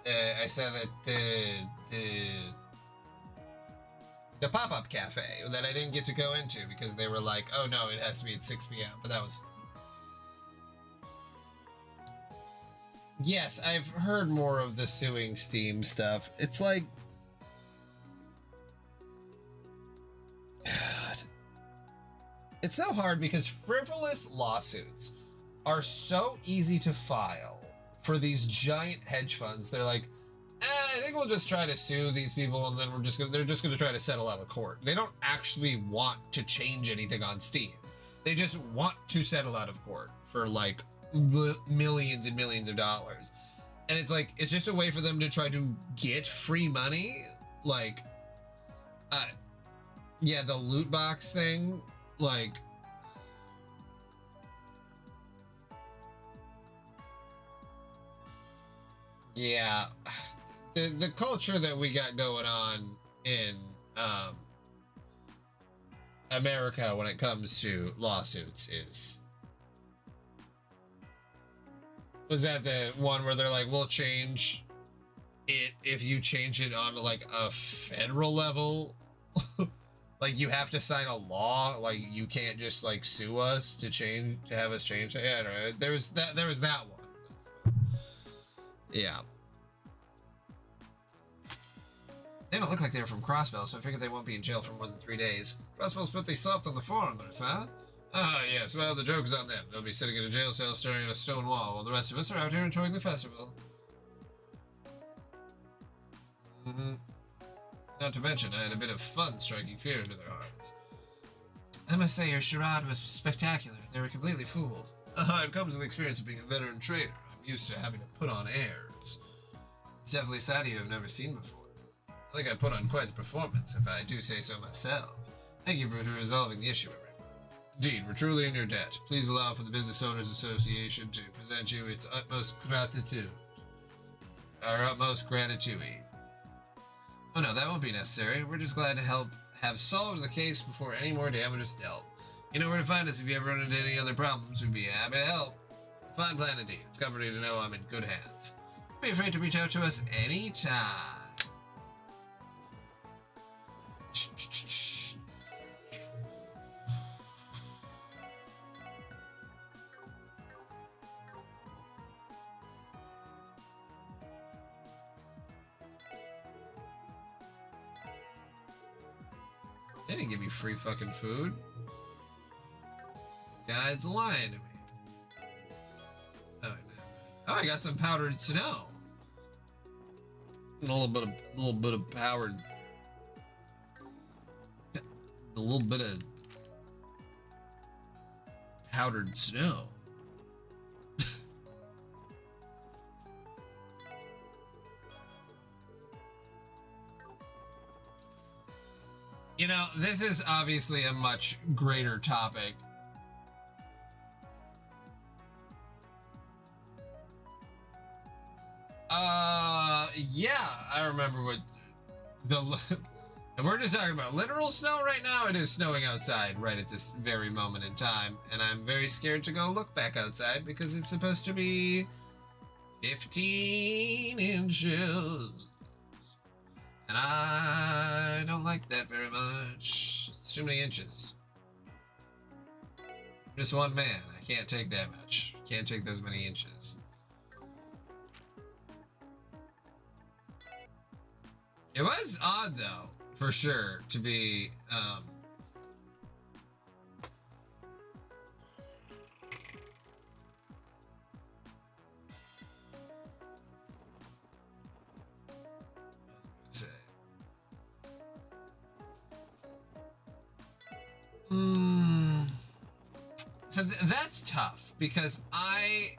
I saw that the pop-up cafe that I didn't get to go into because they were like, oh no, it has to be at 6 p.m. But that was... Yes, I've heard more of the suing Steam stuff. It's like, It's so hard because frivolous lawsuits are so easy to file for these giant hedge funds. They're like, I think we'll just try to sue these people, and then they're just gonna try to settle out of court. They don't actually want to change anything on Steam. They just want to settle out of court for like millions and millions of dollars. And it's like, it's just a way for them to try to get free money. Like, yeah, the loot box thing, like, yeah, the culture that we got going on in America when it comes to lawsuits was that the one where they're like, we'll change it if you change it on like a federal level. Like, you have to sign a law, like you can't just like sue us to have us change it. Yeah, I don't know. There was that one. Yeah. They don't look like they were from Crossbell, so I figured they won't be in jail for more than 3 days. Crossbell's pretty soft on the foreigners, huh? Ah, yes, well, the joke's on them. They'll be sitting in a jail cell staring at a stone wall while the rest of us are out here enjoying the festival. Mm-hmm. Not to mention, I had a bit of fun striking fear into their hearts. I must say, your charade was spectacular. They were completely fooled. It comes with the experience of being a veteran trader. I'm used to having to put on airs. It's definitely a side of you I've never seen before. I think I put on quite the performance, if I do say so myself. Thank you for resolving the issue, everyone. Indeed, we're truly in your debt. Please allow for the Business Owners Association to present you its utmost gratitude. Our utmost gratitude. Oh no, that won't be necessary. We're just glad to help have solved the case before any more damage is dealt. You know where to find us if you ever run into any other problems. We'd be happy to help. Fine plan indeed. It's comforting to know I'm in good hands. Don't be afraid to reach out to us anytime. They didn't give me free fucking food. Guy's lying to me. Oh, no. Oh, I got some powdered snow. A little bit of powdered. A little bit of powdered snow. You know, this is obviously a much greater topic. Yeah, I remember what if we're just talking about literal snow right now, it is snowing outside right at this very moment in time, and I'm very scared to go look back outside because it's supposed to be 15 inches. And I don't like that very much. It's too many inches. I'm just one man. I can't take that much. Can't take those many inches. It was odd, though, for sure, to be, So that's tough because I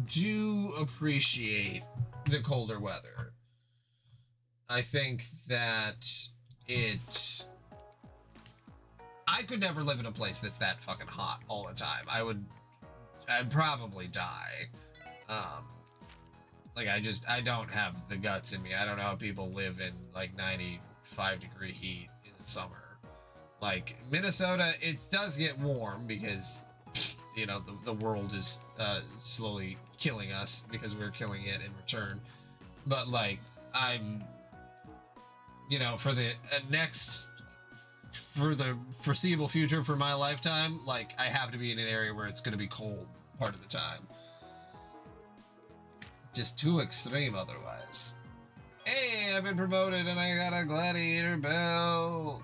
do appreciate the colder weather. I think that I could never live in a place that's that fucking hot all the time. I'd probably die. Like I don't have the guts in me. I don't know how people live in like 95-degree heat in the summer. Like Minnesota, it does get warm because, you know, the world is slowly killing us because we're killing it in return. But like, I'm, you know, for the foreseeable future for my lifetime, like I have to be in an area where it's going to be cold part of the time. Just too extreme otherwise. Hey, I've been promoted and I got a gladiator belt.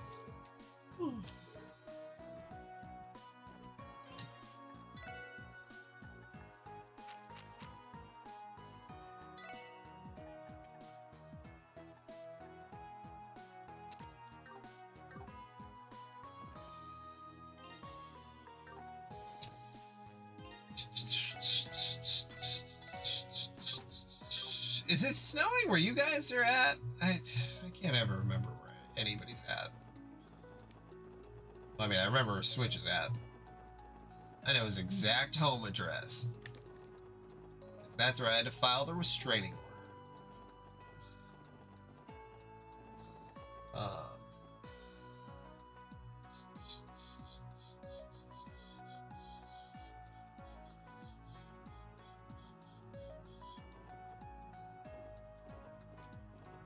Is it snowing where you guys are at? I can't ever remember where anybody's at. I mean, I remember where Switch is at. I know his exact home address. That's where I had to file the restraining order.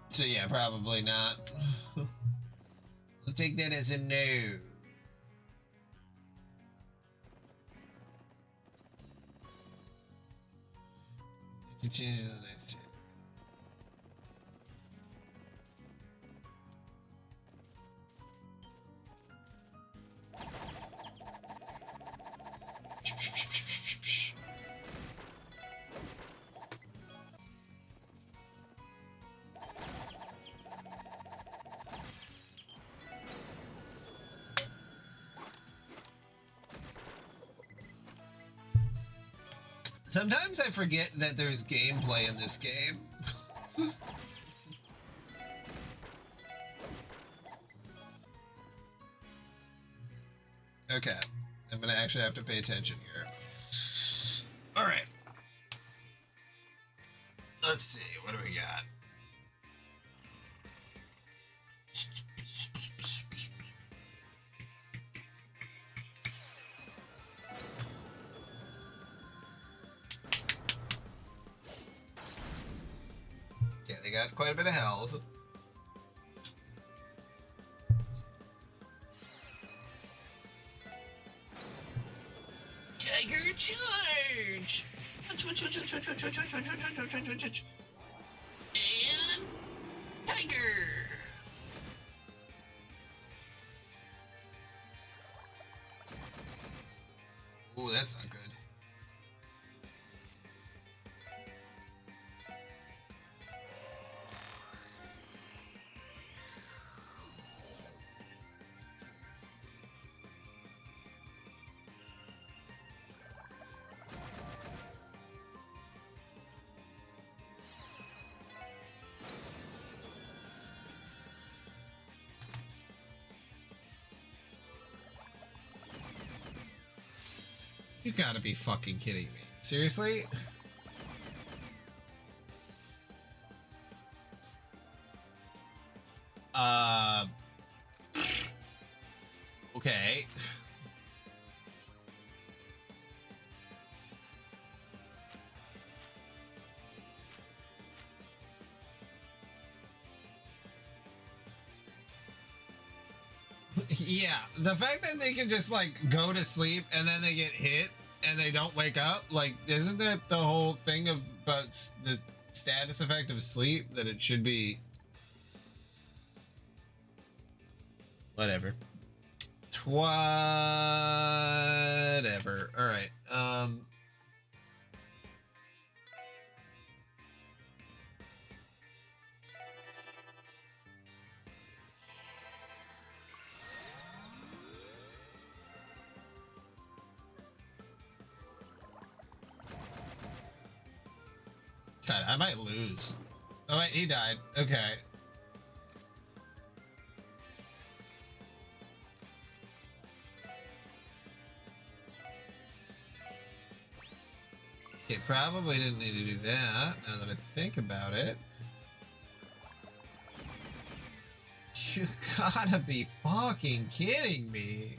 So yeah, probably not. I'll take that as a no. Continue to the next step. Sometimes I forget that there's gameplay in this game. Okay, I'm gonna actually have to pay attention here. All right. Let's see, what do we got? Yeah, they got quite a bit of health. Tiger charge! And tiger! Ooh, that's not good. You gotta be fucking kidding me. Seriously? Okay. Yeah, the fact that they can just like go to sleep and then they get hit and they don't wake up, like, isn't that the whole thing about the status effect of sleep, that it should be whatever. Whatever. All right. God, I might lose. Oh wait, he died. Okay. Okay, probably didn't need to do that, now that I think about it. You gotta be fucking kidding me.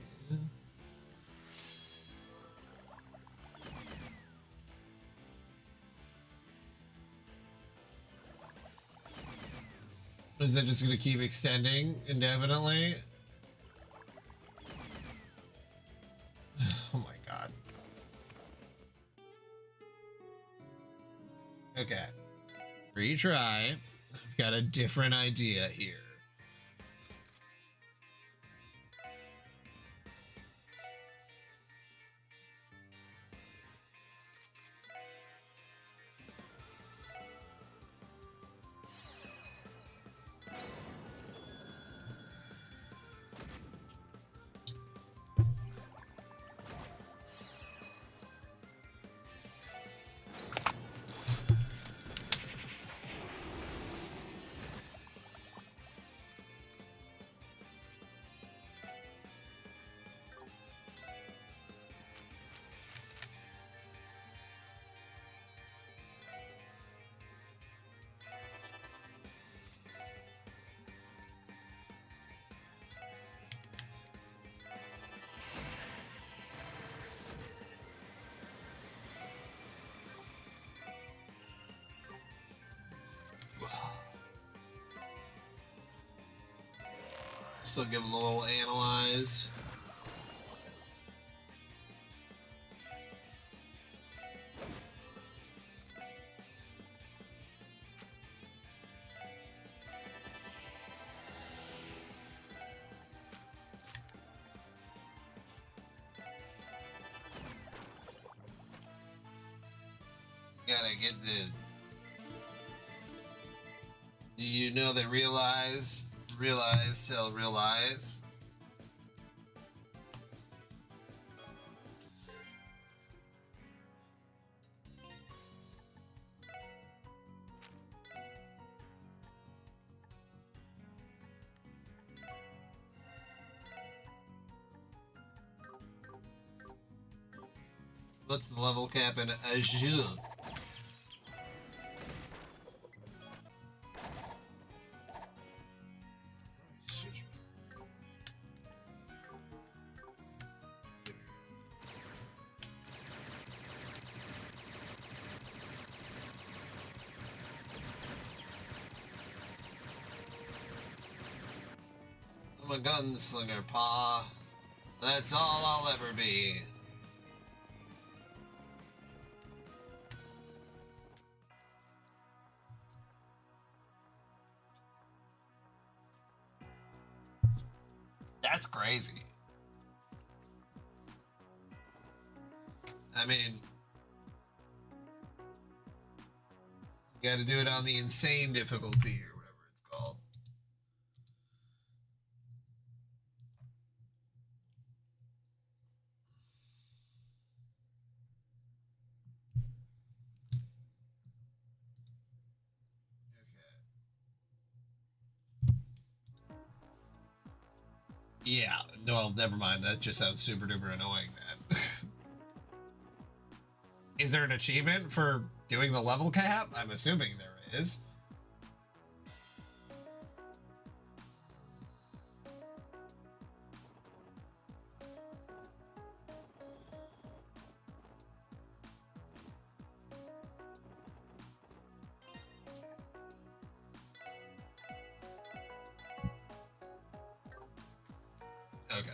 Is it just gonna keep extending indefinitely? Oh my god. Okay. Retry. I've got a different idea here. Still give him a little analyze. Gotta get the. Do you know that realize tell realize? What's the level cap in Azure? I'm a gunslinger, Pa. That's all I'll ever be. That's crazy. I mean, you gotta do it on the insane difficulty or whatever it's called. Yeah, well, never mind. That just sounds super duper annoying, man. Is there an achievement for doing the level cap? I'm assuming there is. Okay.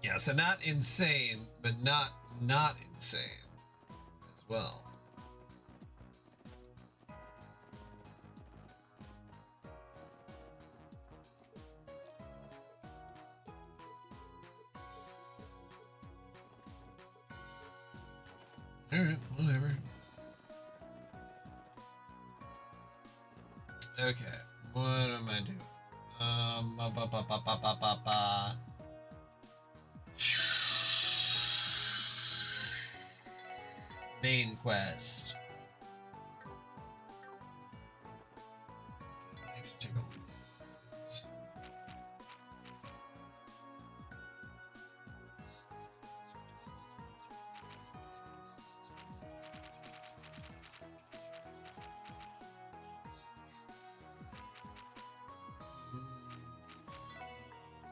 Yeah, so not insane, but not insane as well. Alright, whatever. Okay, what am I doing? Ba, ba, ba, ba, ba, ba, ba, ba. Main quest. I have to take a look at this.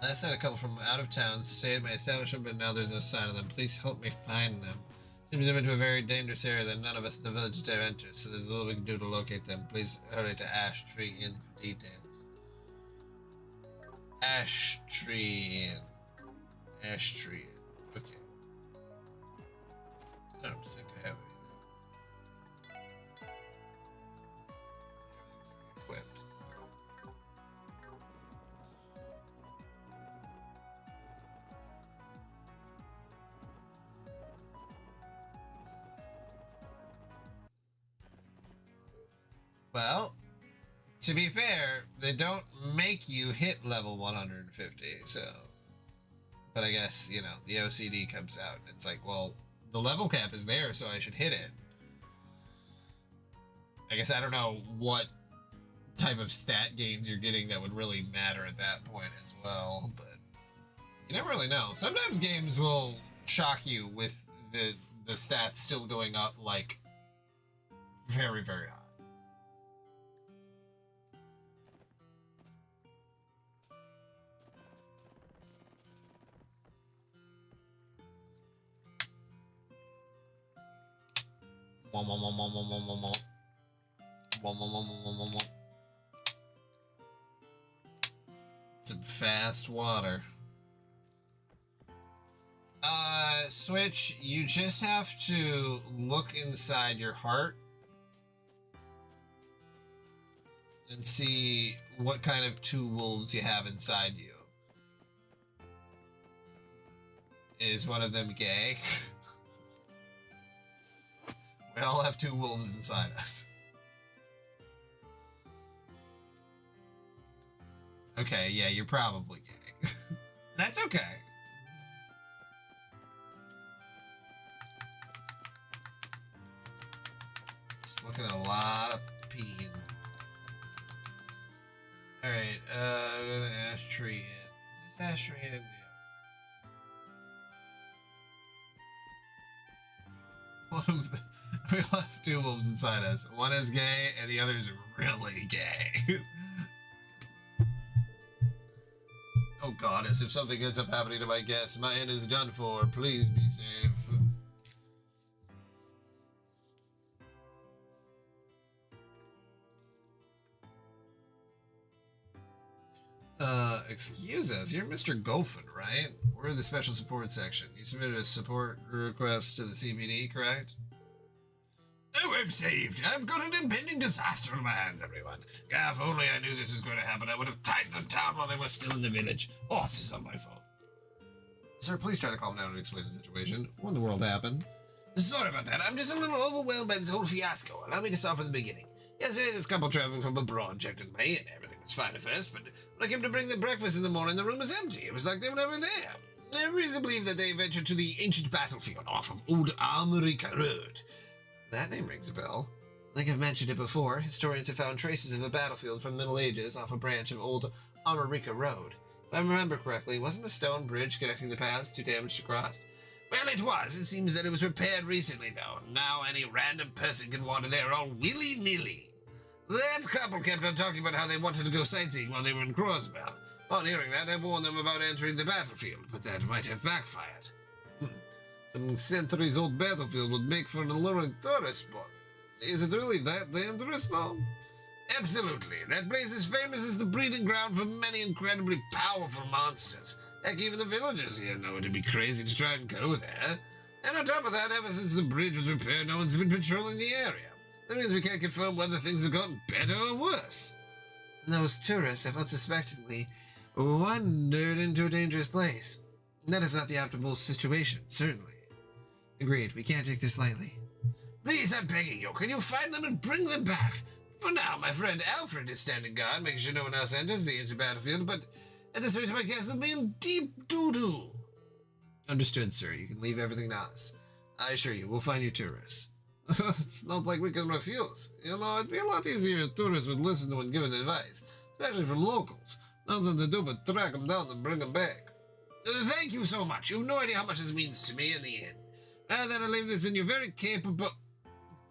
Last night, a couple from out of town stayed at my establishment, but now there's no sign of them. Please help me find them. Seems they've been to a very dangerous area that none of us in the village dare enter, so there's little we can do to locate them. Please hurry to Ash Tree Inn for details. Ash Tree Inn. Ash Tree Inn. Okay. I don't think I have anything. Equipped. Well, to be fair, they don't make you hit level 150, so. But I guess, you know, the OCD comes out. And it's like, well, the level cap is there, so I should hit it. I guess I don't know what type of stat gains you're getting that would really matter at that point as well, but you never really know. Sometimes games will shock you with the stats still going up, like, very, very high. fast water. Switch, you just have to look inside your heart and see what kind of two wolves you have inside you. Is one of them gay? We all have two wolves inside us. Okay, yeah, you're probably gay. That's okay. Just looking at a lot of peeing. Alright, go to ash tree inn. Is this ash tree inn? Yeah. One of the, we all have two wolves inside us. One is gay and the other is really gay. Oh god, as if something ends up happening to my guests. My inn is done for. Please be safe. Excuse us, you're Mr. Golfin, right? We're the special support section. You submitted a support request to the CBD, correct? Oh, I'm saved. I've got an impending disaster on my hands, everyone. If only I knew this was going to happen, I would have tied them down while they were still in the village. Oh, this is not my fault. Sir, please try to calm down and explain the situation. What in the world happened? Sorry about that. I'm just a little overwhelmed by this whole fiasco. Allow me to start from the beginning. Yesterday, this couple traveling from abroad checked in my inn. Everything was fine at first, but when I came to bring them breakfast in the morning, the room was empty. It was like they were never there. I have reason to believe that they ventured to the ancient battlefield off of Old Armorica Road. That name rings a bell. Like I've mentioned it before, historians have found traces of a battlefield from the Middle Ages off a branch of Old Armorica Road. If I remember correctly, wasn't the stone bridge connecting the paths too damaged to cross? Well, it was. It seems that it was repaired recently, though. Now any random person can wander there all willy-nilly. That couple kept on talking about how they wanted to go sightseeing while they were in Crossbell. On hearing that, I warned them about entering the battlefield, but that might have backfired. Some centuries-old battlefield would make for an alluring tourist spot. Is it really that dangerous, though? Absolutely. That place is famous as the breeding ground for many incredibly powerful monsters. Heck, even the villagers here know it'd be crazy to try and go there. And on top of that, ever since the bridge was repaired, no one's been patrolling the area. That means we can't confirm whether things have gotten better or worse. And those tourists have unsuspectingly wandered into a dangerous place. That is not the optimal situation, certainly. Agreed, we can't take this lightly. Please, I'm begging you, can you find them and bring them back? For now, my friend Alfred is standing guard, making sure no one else enters the ancient battlefield, but at this rate, my guests will be in deep doo-doo. Understood, sir. You can leave everything to us. I assure you, we'll find you tourists. It's not like we can refuse. You know, it'd be a lot easier if tourists would listen to when given advice, especially from locals. Nothing to do but track them down and bring them back. Thank you so much. You have no idea how much this means to me in the end. Now that I leave this in your very capable...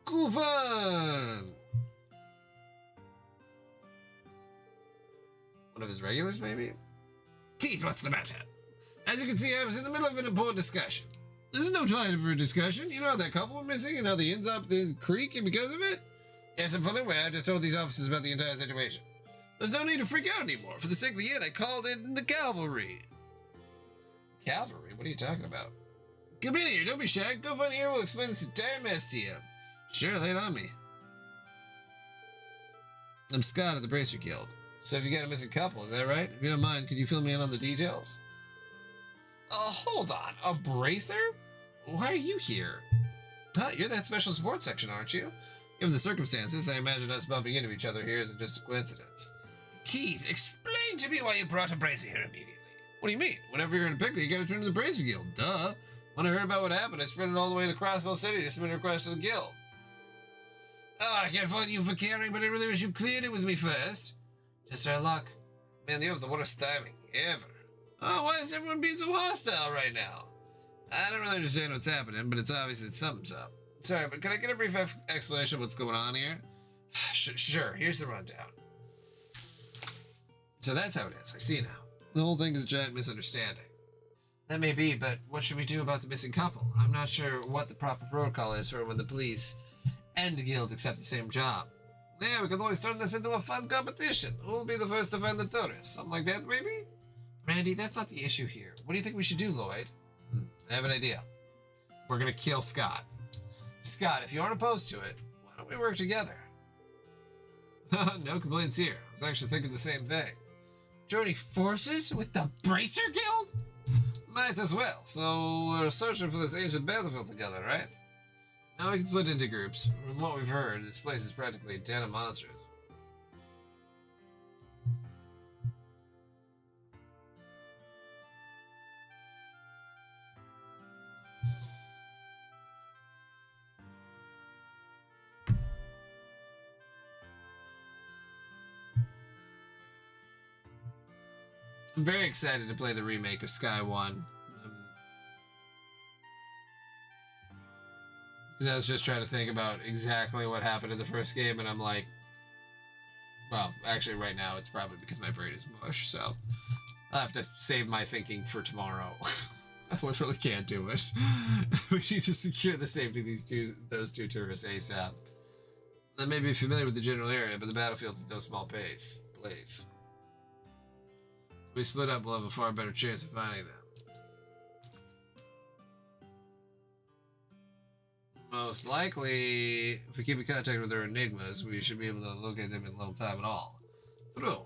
Kufan! One of his regulars, maybe? Keith, what's the matter? As you can see, I was in the middle of an important discussion. There's no time for a discussion. You know how that couple were missing and how they ends up the creek and because of it? Yes, I'm fully aware. I just told these officers about the entire situation. There's no need to freak out anymore. For the sake of the inn, I called in the cavalry. Cavalry? What are you talking about? Come in here. Don't be shy. Go find here. We'll explain this entire mess to you. Sure, lay it on me. I'm Scott at the Bracer Guild. So if you got a missing couple, is that right? If you don't mind, could you fill me in on the details? Hold on. A bracer? Why are you here? Huh, you're that special support section, aren't you? Given the circumstances, I imagine us bumping into each other here isn't just a coincidence. Keith, explain to me why you brought a bracer here immediately. What do you mean? Whenever you're in a picnic, you gotta turn to the Bracer Guild. Duh. When I heard about what happened, I sprinted all the way to Crossbell City to submit a request to the guild. Oh, I can't fault you for caring, but I really wish you cleared it with me first. Just our luck. Man, you have the worst timing ever. Oh, why is everyone being so hostile right now? I don't really understand what's happening, but it's obvious that something's up. Sorry, but can I get a brief explanation of what's going on here? Sure, here's the rundown. So that's how it is, I see now. The whole thing is a giant misunderstanding. That may be, but what should we do about the missing couple? I'm not sure what the proper protocol is for when the police and the guild accept the same job. Yeah, we could always turn this into a fun competition. Who will be the first to find the tourists? Something like that, maybe? Randy, that's not the issue here. What do you think we should do, Lloyd? I have an idea. We're gonna kill Scott. Scott, if you aren't opposed to it, why don't we work together? No complaints here. I was actually thinking the same thing. Joining forces with the Bracer Guild? Might as well. So we're searching for this ancient battlefield together, right? Now we can split into groups. From what we've heard, this place is practically a den of monsters. I'm very excited to play the remake of Sky 1. Because I was just trying to think about exactly what happened in the first game, and I'm like, well, actually right now it's probably because my brain is mush, so I'll have to save my thinking for tomorrow. I literally can't do it. We need to secure the safety of those two tourists ASAP. They may be familiar with the general area, but the battlefield is no small place. If we split up, we'll have a far better chance of finding them. Most likely, if we keep in contact with their enigmas, we should be able to locate them in little time at all. True.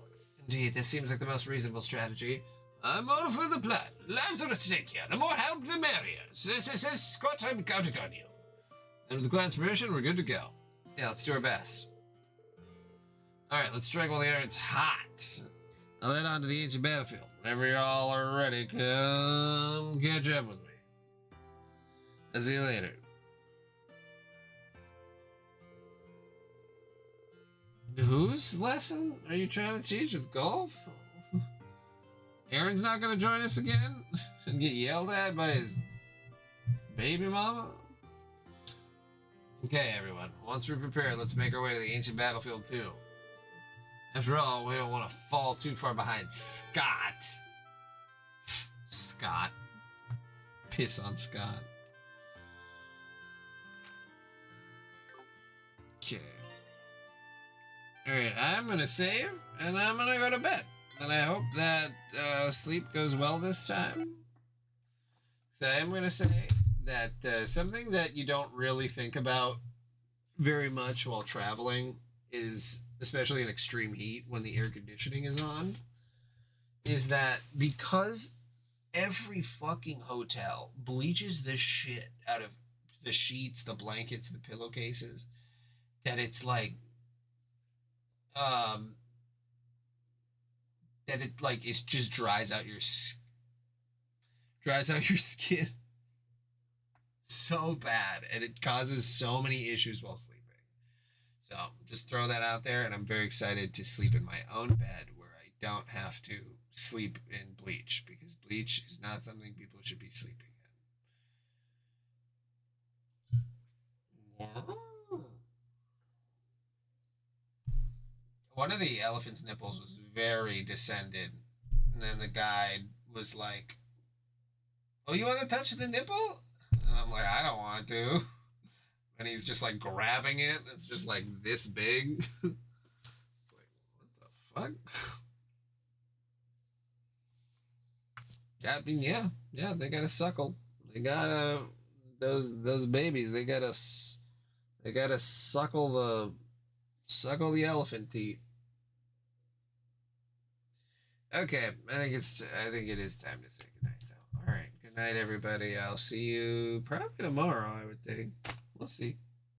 Indeed, this seems like the most reasonable strategy. I'm all for the plan. Lives are at stake here. The more help, the merrier. Scott, I'm counting on you. And with the clan's permission, we're good to go. Yeah, let's do our best. Alright, let's strike while the air is hot. I'll head on to the ancient battlefield. Whenever y'all are ready, come catch up with me. I'll see you later. Whose lesson are you trying to teach with golf? Aaron's not going to join us again and get yelled at by his baby mama? Okay, everyone. Once we're prepared, let's make our way to the ancient battlefield too. After all, we don't want to fall too far behind Scott. Scott. Piss on Scott. Okay. Alright, I'm gonna save, and I'm gonna go to bed. And I hope that sleep goes well this time. So I'm gonna say that something that you don't really think about very much while traveling is, especially in extreme heat when the air conditioning is on, is that because every fucking hotel bleaches the shit out of the sheets, the blankets, the pillowcases, that it's like, that it like it just dries out your skin so bad, and it causes so many issues while sleeping. So just throw that out there, and I'm very excited to sleep in my own bed where I don't have to sleep in bleach, because bleach is not something people should be sleeping in. One of the elephant's nipples was very descended, and then the guide was like, "Oh, you want to touch the nipple?" And I'm like, "I don't want to." And he's just like grabbing it. It's just like this big. It's like, what the fuck? Yeah, they gotta suckle. They gotta those babies. They gotta suckle the elephant teeth. Okay, I think it is time to say goodnight though. All right, good night everybody. I'll see you probably tomorrow, I would think. We'll see.